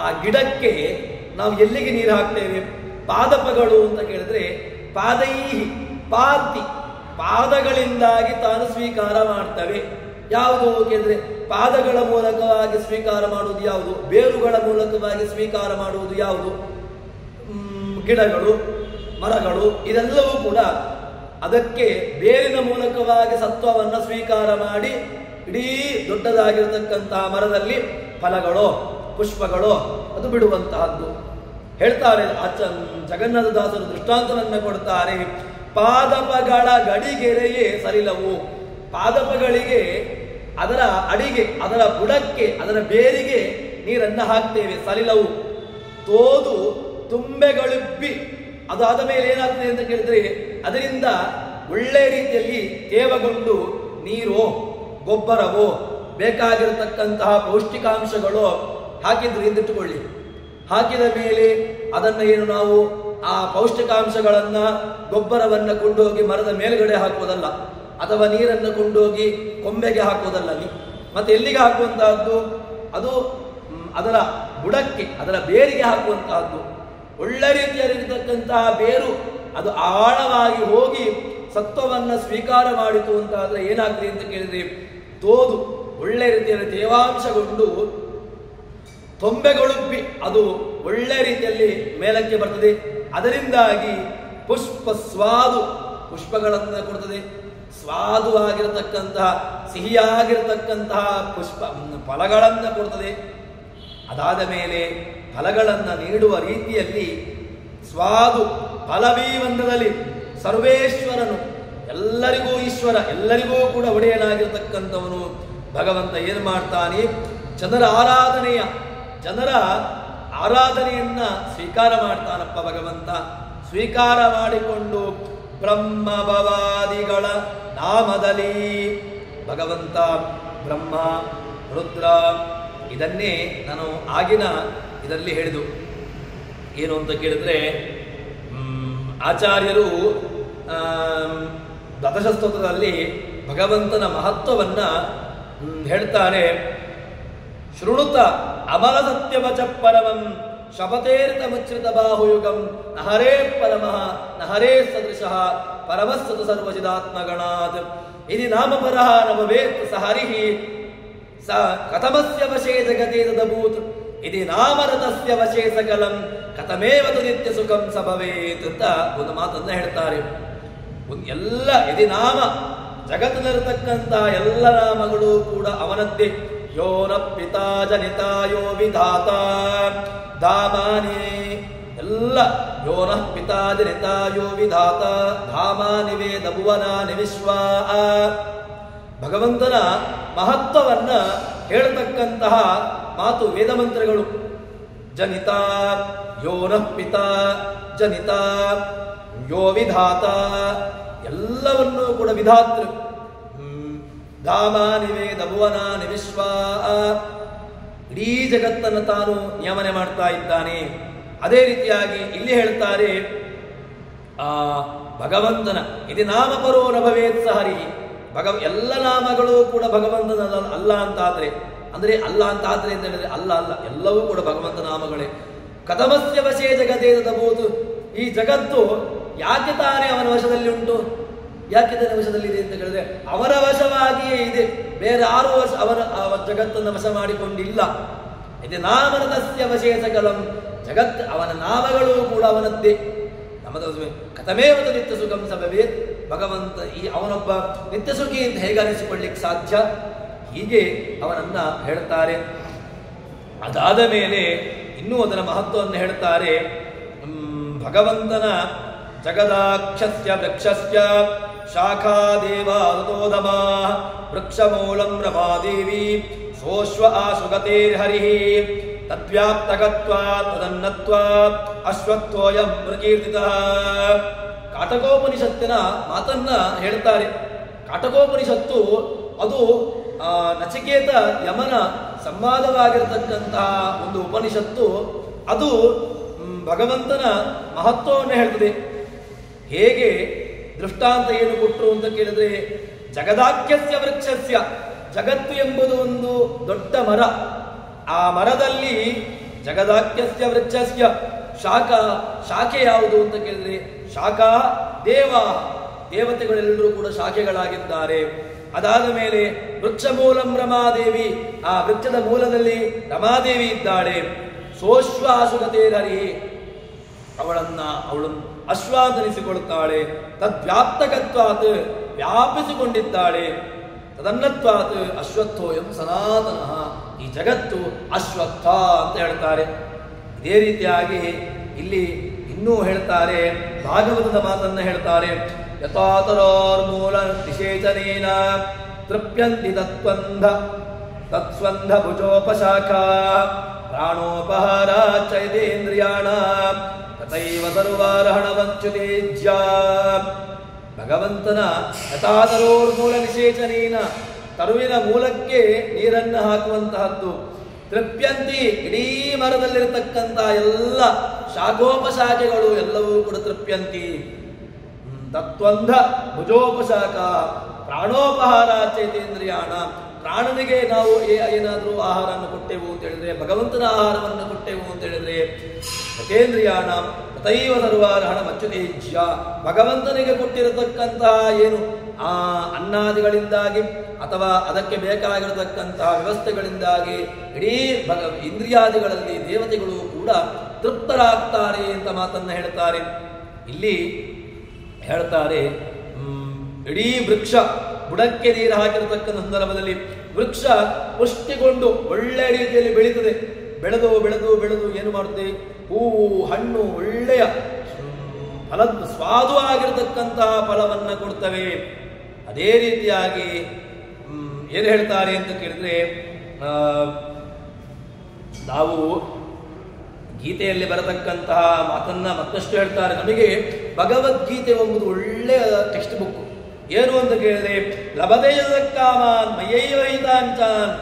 Speaker 1: ಆ ಗಿಡಕ್ಕೆ ನಾವು ಎಲ್ಲಿಗೆ ನೀರು ಹಾಕ್ತೇವೆ? ಪಾದಪಗಳು ಅಂತ ಕೇಳಿದ್ರೆ, ಪಾದಗಳಿಂದಾಗಿ ತಾನು ಸ್ವೀಕಾರ ಮಾಡ್ತವೆ. ಯಾವುದು ಕೇಳಿದ್ರೆ, ಪಾದಗಳ ಮೂಲಕವಾಗಿ ಸ್ವೀಕಾರ ಮಾಡುವುದು ಯಾವುದು? ಬೇರುಗಳ ಮೂಲಕವಾಗಿ ಸ್ವೀಕಾರ ಮಾಡುವುದು ಯಾವುದು? ಗಿಡಗಳು, ಮರಗಳು, ಇದೆಲ್ಲವೂ ಕೂಡ ಅದಕ್ಕೆ ಬೇರಿನ ಮೂಲಕವಾಗಿ ಸತ್ವವನ್ನು ಸ್ವೀಕಾರ ಮಾಡಿ ಇಡೀ ದೊಡ್ಡದಾಗಿರತಕ್ಕಂತಹ ಮರದಲ್ಲಿ ಫಲಗಳೋ ಪುಷ್ಪಗಳೋ ಅದು ಬಿಡುವಂತಹದ್ದು. ಹೇಳ್ತಾರೆ ಜಗನ್ನಾಥದಾಸರು ದೃಷ್ಟಾಂತವನ್ನು ಕೊಡ್ತಾರೆ. ಪಾದಪಗಳ ಗಡಿಗೆರೆಯೇ ಸಲಿಲವು. ಪಾದಪಗಳಿಗೆ, ಅದರ ಅಡಿಗೆ, ಅದರ ಬುಡಕ್ಕೆ, ಅದರ ಬೇರಿಗೆ ನೀರನ್ನು ಹಾಕ್ತೇವೆ. ಸಲಿಲವು ತೋದು ತುಂಬೆಗಳುಬ್ಬಿ. ಅದಾದ ಮೇಲೆ ಏನಾಗ್ತದೆ ಅಂತ ಕೇಳಿದ್ರೆ, ಅದರಿಂದ ಒಳ್ಳೆ ರೀತಿಯಲ್ಲಿ ತೇವಗೊಂಡು ನೀರೋ ಗೊಬ್ಬರವೋ ಬೇಕಾಗಿರತಕ್ಕಂತಹ ಪೌಷ್ಟಿಕಾಂಶಗಳು ಹಾಕಿದ್ರು ಎಂದಿಟ್ಟುಕೊಳ್ಳಿ. ಹಾಕಿದ ಮೇಲೆ ಅದನ್ನು ಏನು ನಾವು ಆ ಪೌಷ್ಟಿಕಾಂಶಗಳನ್ನ, ಗೊಬ್ಬರವನ್ನು ಕೊಂಡೋಗಿ ಮರದ ಮೇಲ್ಗಡೆ ಹಾಕುವುದಲ್ಲ, ಅಥವಾ ನೀರನ್ನು ಕೊಂಡೋಗಿ ಕೊಂಬೆಗೆ ಹಾಕುವುದಲ್ಲ. ಮತ್ತೆ ಎಲ್ಲಿಗೆ ಹಾಕುವಂತಹದ್ದು? ಅದು ಅದರ ಬುಡಕ್ಕೆ, ಅದರ ಬೇರಿಗೆ ಹಾಕುವಂತಹದ್ದು. ಒಳ್ಳೆ ರೀತಿಯಲ್ಲಿರತಕ್ಕಂತಹ ಬೇರು ಅದು ಆಳವಾಗಿ ಹೋಗಿ ಸತ್ವವನ್ನು ಸ್ವೀಕಾರ ಮಾಡಿತು ಅಂತಾದ್ರೆ ಏನಾಗ್ತದೆ ಅಂತ ಕೇಳಿದ್ರೆ, ತೋದು ಒಳ್ಳೆ ರೀತಿಯಲ್ಲಿ ತೇವಾಂಶಗೊಂಡು ತೊಂಬೆಗಳುಬ್ಬಿ ಅದು ಒಳ್ಳೆ ರೀತಿಯಲ್ಲಿ ಮೇಲಕ್ಕೆ ಬರ್ತದೆ. ಅದರಿಂದಾಗಿ ಪುಷ್ಪಸ್ವಾದು, ಪುಷ್ಪಗಳನ್ನು ಕೊಡ್ತದೆ. ಸ್ವಾದುವಾಗಿರತಕ್ಕಂತಹ ಸಿಹಿಯಾಗಿರತಕ್ಕಂತಹ ಫಲಗಳನ್ನು ಕೊಡ್ತದೆ. ಅದಾದ ಮೇಲೆ ಫಲಗಳನ್ನು ನೀಡುವ ರೀತಿಯಲ್ಲಿ ಸ್ವಾದು ಫಲವೀವಂದದಲ್ಲಿ ಸರ್ವೇಶ್ವರನು, ಎಲ್ಲರಿಗೂ ಈಶ್ವರ, ಎಲ್ಲರಿಗೂ ಕೂಡ ಒಡೆಯನಾಗಿರ್ತಕ್ಕಂಥವನು ಭಗವಂತ ಏನು ಮಾಡ್ತಾನೆ, ಜನರ ಆರಾಧನೆಯನ್ನ ಸ್ವೀಕಾರ ಮಾಡ್ತಾನಪ್ಪ ಭಗವಂತ. ಸ್ವೀಕಾರ ಮಾಡಿಕೊಂಡು ಬ್ರಹ್ಮಭವಾದಿಗಳ ನಾಮದಲ್ಲಿ ಭಗವಂತ ಬ್ರಹ್ಮ ರುದ್ರ ಇದನ್ನೇ ನಾನು ಆಗಿನ ಇದರಲ್ಲಿ ಹೇಳಿದು ಏನು ಅಂತ ಕೇಳಿದ್ರೆ, ಆಚಾರ್ಯರು ದಶಸ್ತೋತ್ರದಲ್ಲಿ ಭಗವಂತನ ಮಹತ್ವವನ್ನ ಹೇಳ್ತಾರೆ. ಶೃಣುತ ಅಮಲ ಸತ್ಯವಚ ಪರಮಂ ಶಪಥೇರಿತ ಮುಚ್ರಿತ ಬಾಹುಯುಗಂ ನಹರೇ ಪರಮಃ ನಹರೇ ಸದೃಶಃ ಪರಮಸ್ಸತು ಸರ್ವಚಿದಾತ್ಮಗಣಾತ್ ಇದಿ ನಾಮಪರಃ ನಮವೇತ್ ಸ ಹರಿಃ ಸ ಕಥಮಸ್ಯ ವಶೇ ಜಗತಿ ತದಭೂತ್ ಇದಿ ನಾಮರತಸ್ಯ ವಶೇ ಸಕಲಂ ಕಥಮೇವತು ನಿತ್ಯ ಸುಖಂ ಸ ಭವೇತ್ ಅಂತ ಒಂದು ಮಾತನ್ನ ಹೇಳ್ತಾರೆ. ಎಲ್ಲ ಇದಿ ನಾಮ, ಜಗತ್ತಿನಲ್ಲಿರತಕ್ಕಂಥ ಎಲ್ಲ ನಾಮಗಳು ಕೂಡ ಅವನದ್ದೇ. ಯೋ ನ ಪಿತಾ ಜನಿತ ಯೋ ವಿಧಾತ ಧಾಮಾನಿ, ಎಲ್ಲ ಯೋ ನ ಪಿತಾ ಜನಿತ ಯೋ ವಿಧಾತ ಧಾಮಾನಿ ವೇದ ಭುವನಾನಿ ವಿಶ್ವಾ. ಭಗವಂತನ ಮಹತ್ವವನ್ನ ಹೇಳತಕ್ಕಂತಹ ಮಾತು ವೇದ ಮಂತ್ರಗಳು. ಜನಿತ ಯೋ ನ ಪಿತಾ ಜನಿತ ಯೋ ವಿಧಾತ, ಎಲ್ಲವನ್ನೂ ಕೂಡ ವಿಧಾತೃ. ಧಾಮಾನಿ ವೇದ ಭುವನಾನಿ ವಿಶ್ವಾ, ಇಡೀ ಜಗತ್ತನ್ನು ತಾನು ನಿಯಮನೆ ಮಾಡ್ತಾ ಇದ್ದಾನೆ. ಅದೇ ರೀತಿಯಾಗಿ ಇಲ್ಲಿ ಹೇಳ್ತಾರೆ ಭಗವಂತನ ಇದು ನಾಮಪರೋ ನ ಭವೇತ್ ಸ ಹರಿ. ಎಲ್ಲ ನಾಮಗಳು ಕೂಡ ಭಗವಂತನ ಅಲ್ಲ ಅಂತಾದ್ರೆ, ಅಂದ್ರೆ ಅಲ್ಲ ಅಂತಾದ್ರೆ ಅಂತ ಹೇಳಿದ್ರೆ ಅಲ್ಲ ಅಲ್ಲ, ಎಲ್ಲವೂ ಕೂಡ ಭಗವಂತ ನಾಮಗಳೇ. ಕಥಮಸ್ಯ ವಶೇ ಜಗತ್ತೇ ತದಭೂತ್, ಈ ಜಗತ್ತು ಯಾಕೆ ತಾನೇ ಅವನ ವಶದಲ್ಲಿ ಉಂಟು, ಯಾಕೆ ತನ್ನ ವಶದಲ್ಲಿದೆ ಅಂತ ಹೇಳಿದ್ರೆ ಅವರ ವಶವಾಗಿಯೇ ಇದೆ, ಬೇರೆ ಯಾರು ಅವರ ಜಗತ್ತನ್ನು ವಶ ಮಾಡಿಕೊಂಡಿಲ್ಲ. ಇದು ನಾಮರತಸ್ಯ ವಶೇ ಸಕಲಂ, ಜಗತ್ ಅವನ ನಾಮಗಳು ಕೂಡ ಅವನದ್ದೇ. ಕಥಮೇವತು ನಿತ್ಯ ಸುಖಂ ಸ ಭವೇತ್, ಭಗವಂತ ಈ ಅವನೊಬ್ಬ ನಿತ್ಯ ಸುಖಿ ಅಂತ ಹೇಗೆ ಅನಿಸಿಕೊಳ್ಳಿಕ್ಕೆ ಸಾಧ್ಯ, ಹೀಗೆ ಅವನನ್ನ ಹೇಳ್ತಾರೆ. ಅದಾದ ಮೇಲೆ ಇನ್ನೂ ಅದರ ಮಹತ್ವವನ್ನು ಹೇಳ್ತಾರೆ. ಭಗವಂತನ ಜಗದಾಕ್ಷಸ್ಯ ವೃಕ್ಷಸ್ಯ ಶಾಖಾ ದೇವಾದೋದಮ ವೃಕ್ಷಮೂಲಂ ರಮಾದೇವಿ ಸೋಶ್ವ ಆಶುಗತೇರ್ಹರಿ ತದ್ವ್ಯಾಪ್ತಗತ್ವಾತ್ ತದನ್ನತ್ವಾತ್ ಅಶ್ವತ್ಥೋಯಂ ಪ್ರಕೀರ್ತಿತಃ. ಕಾಟಕೋಪನಿಷತ್ತಿನ ಮಾತನ್ನ ಹೇಳ್ತಾರೆ. ಕಾಟಕೋಪನಿಷತ್ತು ಅದು ನಚಿಕೇತ ಯಮನ ಸಂವಾದವಾಗಿರತಕ್ಕಂತಹ ಒಂದು ಉಪನಿಷತ್ತು. ಅದು ಭಗವಂತನ ಮಹತ್ವವನ್ನು ಹೇಳ್ತದೆ. ಹೇಗೆ ದೃಷ್ಟಾಂತ ಏನು ಕೊಟ್ಟರು ಅಂತ ಕೇಳಿದ್ರೆ, ಜಗದಾಖ್ಯಸ್ಯ ವೃಕ್ಷಸ್ಯ, ಜಗತ್ತು ಎಂಬುದು ಒಂದು ದೊಡ್ಡ ಮರ. ಆ ಮರದಲ್ಲಿ ಜಗದಾಖ್ಯಸ್ಯ ವೃಕ್ಷಸ್ಯ ಶಾಖೆ ಯಾವುದು ಅಂತ ಕೇಳಿದ್ರೆ, ಶಾಖಾ ದೇವ, ದೇವತೆಗಳೆಲ್ಲರೂ ಕೂಡ ಶಾಖೆಗಳಾಗಿದ್ದಾರೆ. ಅದಾದ ಮೇಲೆ ವೃಕ್ಷ ಮೂಲಂ ರಮಾದೇವಿ, ಆ ವೃಕ್ಷದ ಮೂಲದಲ್ಲಿ ರಮಾದೇವಿ ಇದ್ದಾಳೆ. ಸೋಶ್ವಾಸುಗತೇರರಿ, ಅವಳನ್ನು ಅಶ್ವಾಸನಿಸಿಕೊಳ್ಳುತ್ತಾಳೆ. ತದ್ವ್ಯಾಪ್ತಕತ್ವಾತ್, ವ್ಯಾಪಿಸಿಕೊಂಡಿದ್ದಾಳೆ. ತದನ್ನತ್ವಾತ್ ಅಶ್ವತ್ಥೋಯಂ ಸನಾತನಃ, ಈ ಜಗತ್ತು ಅಶ್ವತ್ಥ ಅಂತ ಹೇಳ್ತಾರೆ. ಇದೇ ರೀತಿಯಾಗಿ ಇಲ್ಲಿ ಇನ್ನೂ ಹೇಳ್ತಾರೆ, ಭಾಗವತದ ಮಾತನ್ನ ಹೇಳ್ತಾರೆ. ಯಥಾತರೋರ್ಮೂಲ ನಿಷೇಚನೇನ ತೃಪ್ಯಂತಿ ತತ್ಸ್ವಂಧ ಭುಜೋಪಶಾಖಾ ಪ್ರಾಣೋಪಹಾರ ಚೈತೇಂದ್ರಿಯಾಣ ತಥೈವ ಸರ್ವಾರಹಣವಂಚುತೇಜ್ಯ. ಭಗವಂತನ ಯಥಾತರೋರ್ಮೂಲ ನಿಷೇಚನೇನ, ತರುವಿನ ಮೂಲಕ್ಕೆ ನೀರನ್ನು ಹಾಕುವಂತಹದ್ದು. ತೃಪ್ಯಂತಿ, ಇಡೀ ಮರದಲ್ಲಿರತಕ್ಕಂಥ ಎಲ್ಲ ಶಾಖೋಪಶಾಖೆಗಳು ಎಲ್ಲವೂ ಕೂಡ ತೃಪ್ಯಂತಿ. ತತ್ವಂಧ ಭುಜೋಪಶಾಖ ಪ್ರಾಣೋಪಹಾರ ಚೈತೇಂದ್ರಿಯಾಣ, ಪ್ರಾಣನಿಗೆ ನಾವು ಏನಾದರೂ ಆಹಾರವನ್ನು ಕೊಟ್ಟೆವು ಅಂತ ಹೇಳಿದ್ರೆ, ಭಗವಂತನ ಆಹಾರವನ್ನು ಕೊಟ್ಟೆವು ಅಂತ ಹೇಳಿದ್ರೆ, ಚೈತೇಂದ್ರಿಯಾಣ ತಥೈವ ಸರ್ವಾರಹಣ ಮಚ್ಚುತೇಜ್ಯ, ಭಗವಂತನಿಗೆ ಕೊಟ್ಟಿರತಕ್ಕಂತಹ ಏನು ಆ ಅನ್ನಾದಿಗಳಿಂದಾಗಿ ಅಥವಾ ಅದಕ್ಕೆ ಬೇಕಾಗಿರತಕ್ಕಂತಹ ವ್ಯವಸ್ಥೆಗಳಿಂದಾಗಿ ಇಡೀ ಇಂದ್ರಿಯಾದಿಗಳಲ್ಲಿ ದೇವತೆಗಳು ಕೂಡ ತೃಪ್ತರಾಗ್ತಾರೆ ಅಂತ ಮಾತನ್ನ ಹೇಳ್ತಾರೆ. ಇಲ್ಲಿ ಹೇಳ್ತಾರೆ ಇಡೀ ವೃಕ್ಷ ಬುಡಕ್ಕೆ ನೀರು ಹಾಕಿರತಕ್ಕ ಸಂದರ್ಭದಲ್ಲಿ ವೃಕ್ಷ ಪುಷ್ಟಿಗೊಂಡು ಒಳ್ಳೆ ರೀತಿಯಲ್ಲಿ ಬೆಳೀತದೆ. ಬೆಳೆದು ಬೆಳೆದು ಬೆಳೆದು ಏನು ಮಾಡುತ್ತೆ, ಹೂವು ಹಣ್ಣು ಒಳ್ಳೆಯ ಸ್ವಾದು ಆಗಿರತಕ್ಕಂತಹ ಫಲವನ್ನು ಕೊಡ್ತವೆ. ಅದೇ ರೀತಿಯಾಗಿ ಏನು ಹೇಳ್ತಾರೆ ಅಂತ ಕೇಳಿದ್ರೆ, ನಾವು ಗೀತೆಯಲ್ಲಿ ಬರತಕ್ಕಂತಹ ಮಾತನ್ನ ಮತ್ತಷ್ಟು ಹೇಳ್ತಾರೆ. ನಮಗೆ ಭಗವದ್ಗೀತೆ ಎಂಬುದು ಒಳ್ಳೆಯ ಟೆಕ್ಸ್ಟ್ ಬುಕ್. ಏನು ಅಂತ ಕೇಳಿದ್ರೆ, ಲಭದೇಶ ಕಾಮಾನ್ ಮಯ್ಯೈವ ಹಿತಾಂಚಾನ್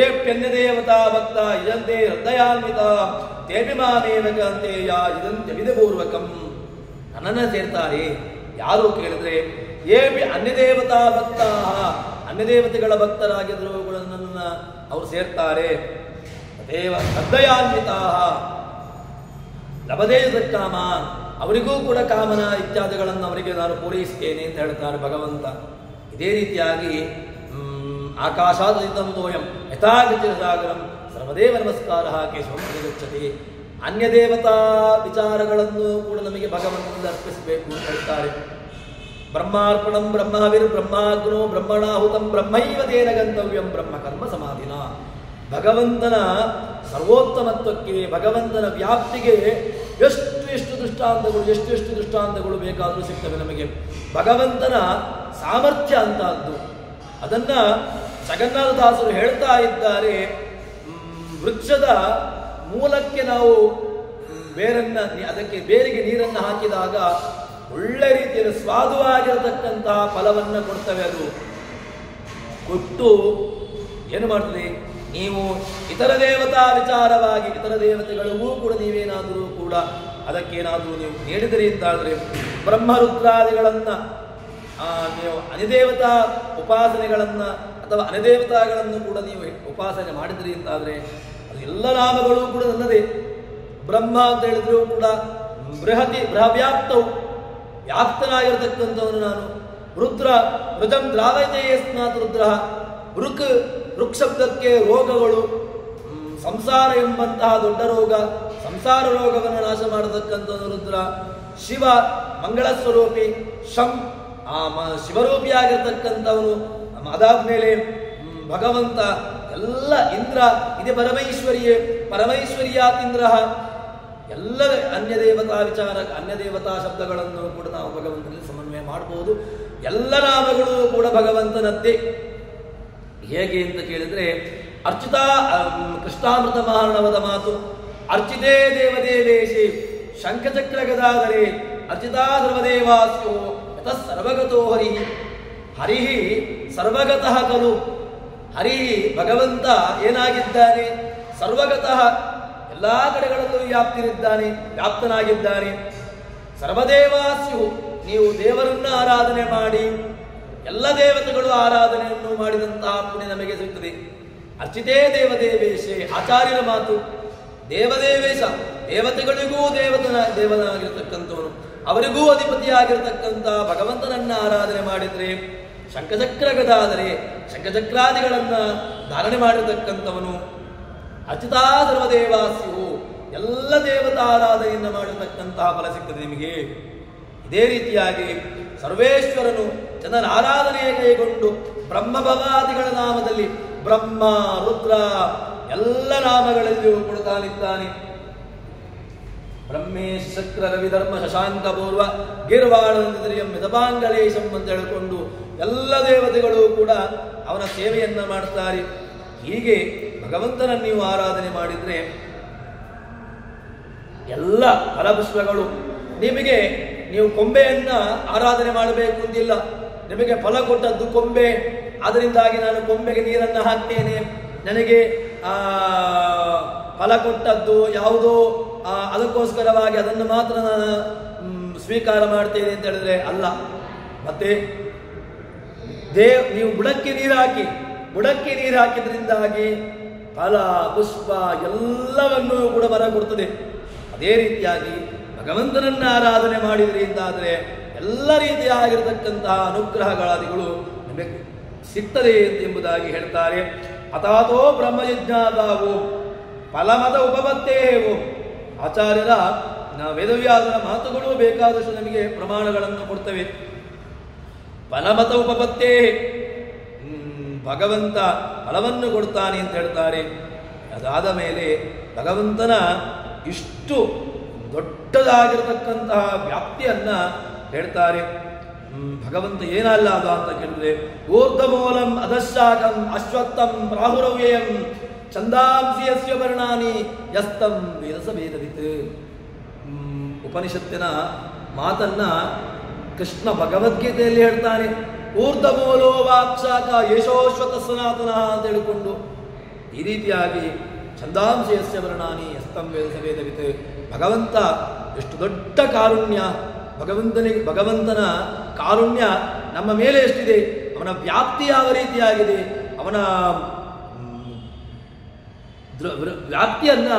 Speaker 1: ಏಪ್ಯನ್ಯ ದೇವತಾ ಭಕ್ತ ಇದಂತೆ ಹೃದಯಾನ್ವಿತ ತೇಪಿ ಮಾಮೇವ ಕಾಂತೇಯ ಇದಂತೆ ವಿಧಪೂರ್ವಕಂ. ನನ್ನನ್ನು ಸೇರ್ತಾರೆ ಯಾರು ಕೇಳಿದ್ರೆ, ಏಪಿ ಅನ್ಯದೇವತಾ ಭಕ್ತ, ಅನ್ಯದೇವತೆಗಳ ಭಕ್ತರಾಗಿದ್ರು ಕೂಡ ನನ್ನನ್ನು ಅವರು ಸೇರ್ತಾರೆ. ದೇವ ಹೃದಯಾನ್ವಿತ ಲಭದೇಶ ಕಾಮಾನ್, ಅವರಿಗೂ ಕೂಡ ಕಾಮನ ಇತ್ಯಾದಿಗಳನ್ನು ಅವರಿಗೆ ನಾನು ಪೂರೈಸ್ತೇನೆ ಅಂತ ಹೇಳ್ತಾರೆ ಭಗವಂತ. ಇದೇ ರೀತಿಯಾಗಿ ಆಕಾಶಾದಯಿತಂ ತೋಯಂ ಯಥಾಗತಿಸಾಗರಂ ಸರ್ವದೇವ ನಮಸ್ಕಾರ ಕೇಶವಂ ಗಚ್ಚತಿ. ಅನ್ಯ ದೇವತಾ ವಿಚಾರಗಳನ್ನು ಕೂಡ ನಮಗೆ ಭಗವಂತನಿಂದ ಅರ್ಪಿಸಬೇಕು ಅಂತ ಹೇಳ್ತಾರೆ. ಬ್ರಹ್ಮಾರ್ಪಣಂ ಬ್ರಹ್ಮವಿರ್ ಬ್ರಹ್ಮಾಗ್ನೋ ಬ್ರಹ್ಮಣಾಹುತಂ ಬ್ರಹ್ಮೈವ ತೇನ ಗಂತವ್ಯಂ ಬ್ರಹ್ಮ ಕರ್ಮ ಸಮಾಧಿನ. ಭಗವಂತನ ಸರ್ವೋತ್ತಮತ್ವಕ್ಕೆ, ಭಗವಂತನ ವ್ಯಾಪ್ತಿಗೆ ಎಷ್ಟು ದೃಷ್ಟಾಂತಗಳು ಬೇಕಾದರೂ ಸಿಗ್ತವೆ ನಮಗೆ. ಭಗವಂತನ ಸಾಮರ್ಥ್ಯ ಅಂತಹದ್ದು. ಅದನ್ನ ಜಗನ್ನಾಥದಾಸರು ಹೇಳ್ತಾ ಇದ್ದಾರೆ. ವೃಕ್ಷದ ಮೂಲಕ್ಕೆ ನಾವು ಅದಕ್ಕೆ ಬೇರಿಗೆ ನೀರನ್ನು ಹಾಕಿದಾಗ ಒಳ್ಳೆ ರೀತಿಯಲ್ಲಿ ಸ್ವಾದುವಾಗಿರತಕ್ಕಂತಹ ಫಲವನ್ನು ಕೊಡ್ತವೆ. ಅದು ಕೊಟ್ಟು ಏನು ಮಾಡ್ತದೆ, ನೀವು ಇತರ ದೇವತಾ ವಿಚಾರವಾಗಿ ಇತರ ದೇವತೆಗಳಿಗೂ ಕೂಡ ನೀವೇನಾದರೂ ಕೂಡ ಅದಕ್ಕೇನಾದರೂ ನೀವು ನೀಡಿದಿರಿ ಅಂತಾದರೆ, ಬ್ರಹ್ಮರುದ್ರಾದಿಗಳನ್ನು ನೀವು ಅನಿದೇವತಾ ಉಪಾಸನೆಗಳನ್ನು ಅಥವಾ ಅನಿದೇವತಾಗಳನ್ನು ಕೂಡ ನೀವು ಉಪಾಸನೆ ಮಾಡಿದ್ರಿ ಅಂತಾದರೆ, ಅದು ಎಲ್ಲ ನಾಮಗಳು ಕೂಡ ನನ್ನದೇ. ಬ್ರಹ್ಮ ಅಂತ ಹೇಳಿದ್ರು ಕೂಡ ಬೃಹವ್ಯಾಪ್ತವು, ವ್ಯಾಪ್ತನಾಗಿರತಕ್ಕಂಥವನು ನಾನು. ರುದ್ರ ರುಜಂ ದ್ರಾವಯತೆಯೇ ಸ್ನಾತ್ ರುದ್ರ. ಋಕ್ ಶಬ್ದಕ್ಕೆ ರೋಗಗಳು, ಸಂಸಾರ ಎಂಬಂತಹ ದೊಡ್ಡ ರೋಗ, ಸಂಸಾರ ರೋಗವನ್ನು ನಾಶ ಮಾಡತಕ್ಕಂಥವನು ರುದ್ರ. ಶಿವ ಮಂಗಳ ಸ್ವರೂಪಿ, ಶಂ ಶಿವರೂಪಿಯಾಗಿರ್ತಕ್ಕಂಥವನು. ಅದಾದ್ಮೇಲೆ ಭಗವಂತ ಎಲ್ಲ ಇಂದ್ರ, ಇದೆ ಪರಮೈಶ್ವರ್ಯಾತ್ ಇಂದ್ರ. ಎಲ್ಲ ಅನ್ಯದೇವತಾ ವಿಚಾರ, ಅನ್ಯದೇವತಾ ಶಬ್ದಗಳನ್ನು ಕೂಡ ನಾವು ಭಗವಂತನಲ್ಲಿ ಸಮನ್ವಯ ಮಾಡಬಹುದು. ಎಲ್ಲ ನಾಮಗಳು ಕೂಡ ಭಗವಂತನದ್ದೇ. ಹೇಗೆ ಅಂತ ಕೇಳಿದ್ರೆ, ಅರ್ಚಿತಾ ಕೃಷ್ಣಾಮೃತ ಮಹಾರ್ಣವದ ಮಾತು, ಅರ್ಚಿತೇ ದೇವದೇವೇಶಿ ಶಂಖಚಕ್ರ ಗದಾಧರೆ ಅರ್ಚಿತಾ ಸರ್ವದೇವಾಸ್ಯೋ ಯತಃ ಸರ್ವಗತೋ ಹರಿ. ಹರಿ ಸರ್ವಗತಃ ಖಲು. ಹರಿ ಭಗವಂತ ಏನಾಗಿದ್ದಾನೆ, ಸರ್ವಗತಃ ಎಲ್ಲ ಕಡೆಗಳಲ್ಲೂ ವ್ಯಾಪ್ತನಾಗಿದ್ದಾನೆ. ಸರ್ವದೇವಾಸ್ಯು, ನೀವು ದೇವರನ್ನ ಆರಾಧನೆ ಮಾಡಿ ಎಲ್ಲ ದೇವತೆಗಳು ಆರಾಧನೆಯನ್ನು ಮಾಡಿದಂತಹ ಪುಣ್ಯ ನಮಗೆ ಸಿಗ್ತದೆ. ಅರ್ಚಿತೇ ದೇವದೇವೇಶೇ, ಆಚಾರ್ಯರ ಮಾತು. ದೇವದೇವೇಶ, ದೇವತೆಗಳಿಗೂ ದೇವನಾಗಿರ್ತಕ್ಕಂಥವನು, ಅವರಿಗೂ ಅಧಿಪತಿಯಾಗಿರ್ತಕ್ಕಂಥ ಭಗವಂತನನ್ನ ಆರಾಧನೆ ಮಾಡಿದ್ರೆ, ಶಂಖಚಕ್ರ ಗದಾದರೆ ಶಂಖಚಕ್ರಾದಿಗಳನ್ನ ಧಾರಣೆ ಮಾಡಿರ್ತಕ್ಕಂಥವನು. ಅರ್ಚಿತಾ ಸರ್ವದೇವಾಸ್ಯು, ಎಲ್ಲ ದೇವತಾ ಆರಾಧನೆಯನ್ನು ಮಾಡಿರ್ತಕ್ಕಂತಹ ಫಲ ಸಿಗ್ತದೆ ನಿಮಗೆ. ಇದೇ ರೀತಿಯಾಗಿ ಸರ್ವೇಶ್ವರನು ಜನರ ಆರಾಧನೆಯ ಕೈಗೊಂಡು ಬ್ರಹ್ಮಭವಾದಿಗಳ ನಾಮದಲ್ಲಿ, ಬ್ರಹ್ಮ ರುದ್ರ ಎಲ್ಲ ನಾಮಗಳಲ್ಲಿಯೂ ಕೊಡುತ್ತಾನಿದ್ದಾನೆ. ಬ್ರಹ್ಮೇಶ ಚಕ್ರ ರವಿಧರ್ಮ ಶಶಾಂಕ ಪೂರ್ವ ಗಿರ್ವಾಣಂದ್ರಿಯಂ ಮಿತಪಾಂಗಲೇಶಂ ಅಂತ ಹೇಳಿಕೊಂಡು ಎಲ್ಲ ದೇವತೆಗಳು ಕೂಡ ಅವನ ಸೇವೆಯನ್ನ ಮಾಡ್ತಾರೆ. ಹೀಗೆ ಭಗವಂತನನ್ನು ನೀವು ಆರಾಧನೆ ಮಾಡಿದ್ರೆ ಎಲ್ಲ ಫಲಪುಷ್ಪಗಳು ನಿಮಗೆ, ನೀವು ಕೊಂಬೆಯನ್ನ ಆರಾಧನೆ ಮಾಡಬೇಕು ಅಂತಿಲ್ಲ. ನಿಮಗೆ ಫಲ ಕೊಟ್ಟದ್ದು ಕೊಂಬೆ, ಅದರಿಂದಾಗಿ ನಾನು ಕೊಂಬೆಗೆ ನೀರನ್ನು ಹಾಕ್ತೇನೆ, ನನಗೆ ಫಲ ಕೊಟ್ಟದ್ದು ಯಾವುದೋ ಅದಕ್ಕೋಸ್ಕರವಾಗಿ ಅದನ್ನು ಮಾತ್ರ ನಾನು ಸ್ವೀಕಾರ ಮಾಡ್ತೇನೆ ಅಂತ ಹೇಳಿದ್ರೆ ಅಲ್ಲ. ಮತ್ತೆ ನೀವು ಬುಡಕ್ಕೆ ನೀರು ಹಾಕಿದ್ರಿಂದಾಗಿ ಫಲ ಪುಷ್ಪ ಎಲ್ಲವನ್ನೂ ಕೂಡ ಬರ ಕೊಡ್ತದೆ. ಅದೇ ರೀತಿಯಾಗಿ ಭಗವಂತನನ್ನ ಆರಾಧನೆ ಮಾಡಿದ್ರಿ ಅಂತಾದರೆ ಎಲ್ಲ ರೀತಿಯಾಗಿರತಕ್ಕಂತಹ ಅನುಗ್ರಹಗಳಾದಿಗಳು ನಿಮಗೆ ಸಿಗ್ತದೆ ಎಂಬುದಾಗಿ ಹೇಳ್ತಾರೆ. ಅಥಾತೋ ಬ್ರಹ್ಮಜಿಜ್ಞಾಸಾವು ಫಲಮದ ಉಪಪತ್ತೇವು. ಆಚಾರ್ಯರ ವೇದವ್ಯಾಸರ ಮಾತುಗಳು ಬೇಕಾದಷ್ಟು ನಮಗೆ ಪ್ರಮಾಣಗಳನ್ನು ಕೊಡ್ತವೆ. ಫಲಮತ ಉಪಪತ್ತೇ, ಭಗವಂತ ಫಲವನ್ನು ಕೊಡ್ತಾನೆ ಅಂತ ಹೇಳ್ತಾರೆ. ಅದಾದ ಮೇಲೆ ಭಗವಂತನ ಇಷ್ಟು ದೊಡ್ಡದಾಗಿರತಕ್ಕಂತಹ ವ್ಯಾಪ್ತಿಯನ್ನ ಹೇಳ್ತಾರೆ. ಭಗವಂತ ಏನಲ್ಲ ಅದು ಅಂತ ಕೇಳಿದ್ರೆ, ಊರ್ಧ್ವಮೂಲಂ ಅಧಶಾಖಂ ಅಶ್ವತ್ಥಂ ರಾಹುರವ್ಯಯಂ ಛಂದಾಂಸಿ ಯಸ್ಯ ವರ್ಣಾನಿ ಯಸ್ತಂ ವೇದಸ ವೇದವಿತ್. ಉಪನಿಷತ್ತಿನ ಮಾತನ್ನ ಕೃಷ್ಣ ಭಗವದ್ಗೀತೆಯಲ್ಲಿ ಹೇಳ್ತಾನೆ. ಊರ್ಧ್ವಮೂಲೋ ವಾಕ್ಶಾಖ ಯಶೋಶ್ವತ ಸನಾತನ ಅಂತ ಹೇಳಿಕೊಂಡು ಈ ರೀತಿಯಾಗಿ ಛಂದಾಂಸಿ ಯಸ್ಯ ವರ್ಣಾನಿ ಯಸ್ತಂ ವೇದಸ ವೇದವಿತ್. ಭಗವಂತ ಎಷ್ಟು ದೊಡ್ಡ ಕಾರುಣ್ಯ, ಭಗವಂತನ ಕಾರುಣ್ಯ ನಮ್ಮ ಮೇಲೆ ಎಷ್ಟಿದೆ, ಅವನ ವ್ಯಾಪ್ತಿ ಯಾವ ರೀತಿಯಾಗಿದೆ, ಅವನ ವ್ಯಾಪ್ತಿಯನ್ನ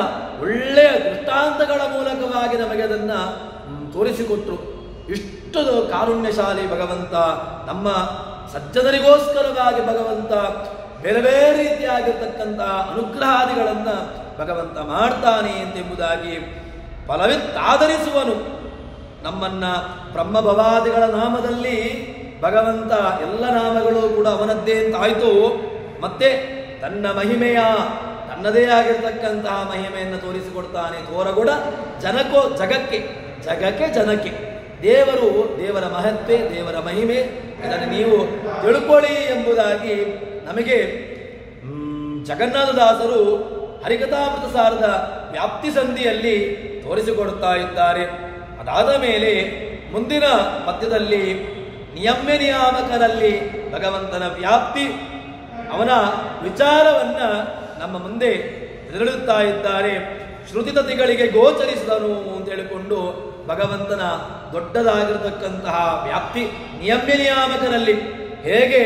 Speaker 1: ಒಳ್ಳೆಯ ದೃಷ್ಟಾಂತಗಳ ಮೂಲಕವಾಗಿ ನಮಗೆ ಅದನ್ನ ತೋರಿಸಿಕೊಟ್ರು. ಇಷ್ಟು ಕಾರುಣ್ಯಶಾಲಿ ಭಗವಂತ. ನಮ್ಮ ಸಜ್ಜನರಿಗೋಸ್ಕರವಾಗಿ ಭಗವಂತ ಬೇರೆ ಬೇರೆ ರೀತಿಯಾಗಿರ್ತಕ್ಕಂತಹ ಅನುಗ್ರಹಾದಿಗಳನ್ನ ಭಗವಂತ ಮಾಡ್ತಾನೆ ಎಂಬುದಾಗಿ ಫಲವಿತ್ತಾದರಿಸುವನು. ನಮ್ಮನ್ನ ಬ್ರಹ್ಮಭವಾದಿಗಳ ನಾಮದಲ್ಲಿ ಭಗವಂತ ಎಲ್ಲ ನಾಮಗಳು ಕೂಡ ಅವನದ್ದೇ ಅಂತಾಯಿತು. ಮತ್ತೆ ತನ್ನ ಮಹಿಮೆಯ ತನ್ನದೇ ಆಗಿರ್ತಕ್ಕಂತಹ ಮಹಿಮೆಯನ್ನು ತೋರಿಸಿಕೊಡ್ತಾನೆ. ತೋರಗುಡ ಜಗಕ್ಕೆ ದೇವರು, ದೇವರ ಮಹತ್ವೆ, ದೇವರ ಮಹಿಮೆ, ಇದನ್ನು ನೀವು ತಿಳ್ಕೊಳ್ಳಿ ಎಂಬುದಾಗಿ ನಮಗೆ ಜಗನ್ನಾಥದಾಸರು ಹರಿಕಥಾಮೃತ ಸಾರದ ವ್ಯಾಪ್ತಿ ಸಂಧಿಯಲ್ಲಿ ತೋರಿಸಿಕೊಡುತ್ತಾ ಇದ್ದಾರೆ. ಅದಾದ ಮೇಲೆ ಮುಂದಿನ ಪದ್ಯದಲ್ಲಿ ನಿಯಮ್ಯ ನಿಯಾಮಕರಲ್ಲಿ ಭಗವಂತನ ವ್ಯಾಪ್ತಿ, ಅವನ ವಿಚಾರವನ್ನ ನಮ್ಮ ಮುಂದೆ ಎದುರುತ್ತಾ ಇದ್ದಾರೆ. ಶ್ರುತಿತತಿಗಳಿಗೆ ಗೋಚರಿಸಿದನು ಅಂತ ಹೇಳಿಕೊಂಡು ಭಗವಂತನ ದೊಡ್ಡದಾಗಿರತಕ್ಕಂತಹ ವ್ಯಾಪ್ತಿ ನಿಯಮ್ಯ ನಿಯಾಮಕರಲ್ಲಿ ಹೇಗೆ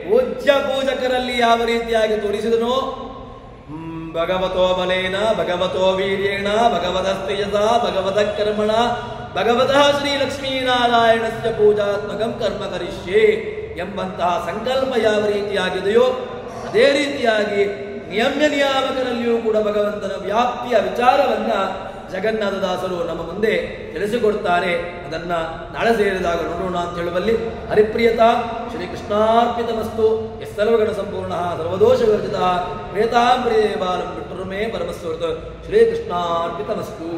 Speaker 1: ಪೂಜ್ಯ ಪೂಜಕರಲ್ಲಿ ಯಾವ ರೀತಿಯಾಗಿ ತೋರಿಸಿದನೋ, ಭಗವತೋ ಬಲೇನ ಭಗವತೋ ವೀರ್ಯೇಣ ಭಗವತಸ್ತೇಜಸ ಭಗವತ ಕರ್ಮಣ ಭಗವತಃ ಶ್ರೀ ಲಕ್ಷ್ಮೀನಾರಾಯಣಸ್ಯ ಪೂಜಾತ್ಮಕಂ ಕರ್ಮ ಕರಿಷ್ಯೆ ಎಂಬಂತಹ ಸಂಕಲ್ಪ ಯಾವ ರೀತಿಯಾಗಿದೆಯೋ ಅದೇ ರೀತಿಯಾಗಿ ನಿಯಮ್ಯ ನಿಯಾಮಕರಲ್ಲಿಯೂ ಕೂಡ ಭಗವಂತನ ವ್ಯಾಪ್ತಿಯ ವಿಚಾರವನ್ನ ಜಗನ್ನಾಥದಾಸರು ನಮ್ಮ ಮುಂದೆ ತಿಳಿಸಿಕೊಡ್ತಾರೆ. ಅದನ್ನ ನಾಳೆ ಸೇರಿದಾಗ ನೋಡೋಣ ಅಂತ ಹೇಳುವಲ್ಲಿ ಹರಿಪ್ರಿಯತಾ ಶ್ರೀಕೃಷ್ಣಾರ್ಪಿತಮಸ್ತು. ಸರ್ವಗಣ ಸಂಪೂರ್ಣ ಸರ್ವದೋಷ ವಿವರ್ಜಿತ ಪ್ರೇತಾಂ ಪ್ರಿಯೇ ಬಾಲಂ ಬಿಟ್ಟರು ಮೇ ಪರಮಸ್ವರ್ತ ಶ್ರೀಕೃಷ್ಣಾರ್ಪಿತಮಸ್ತು.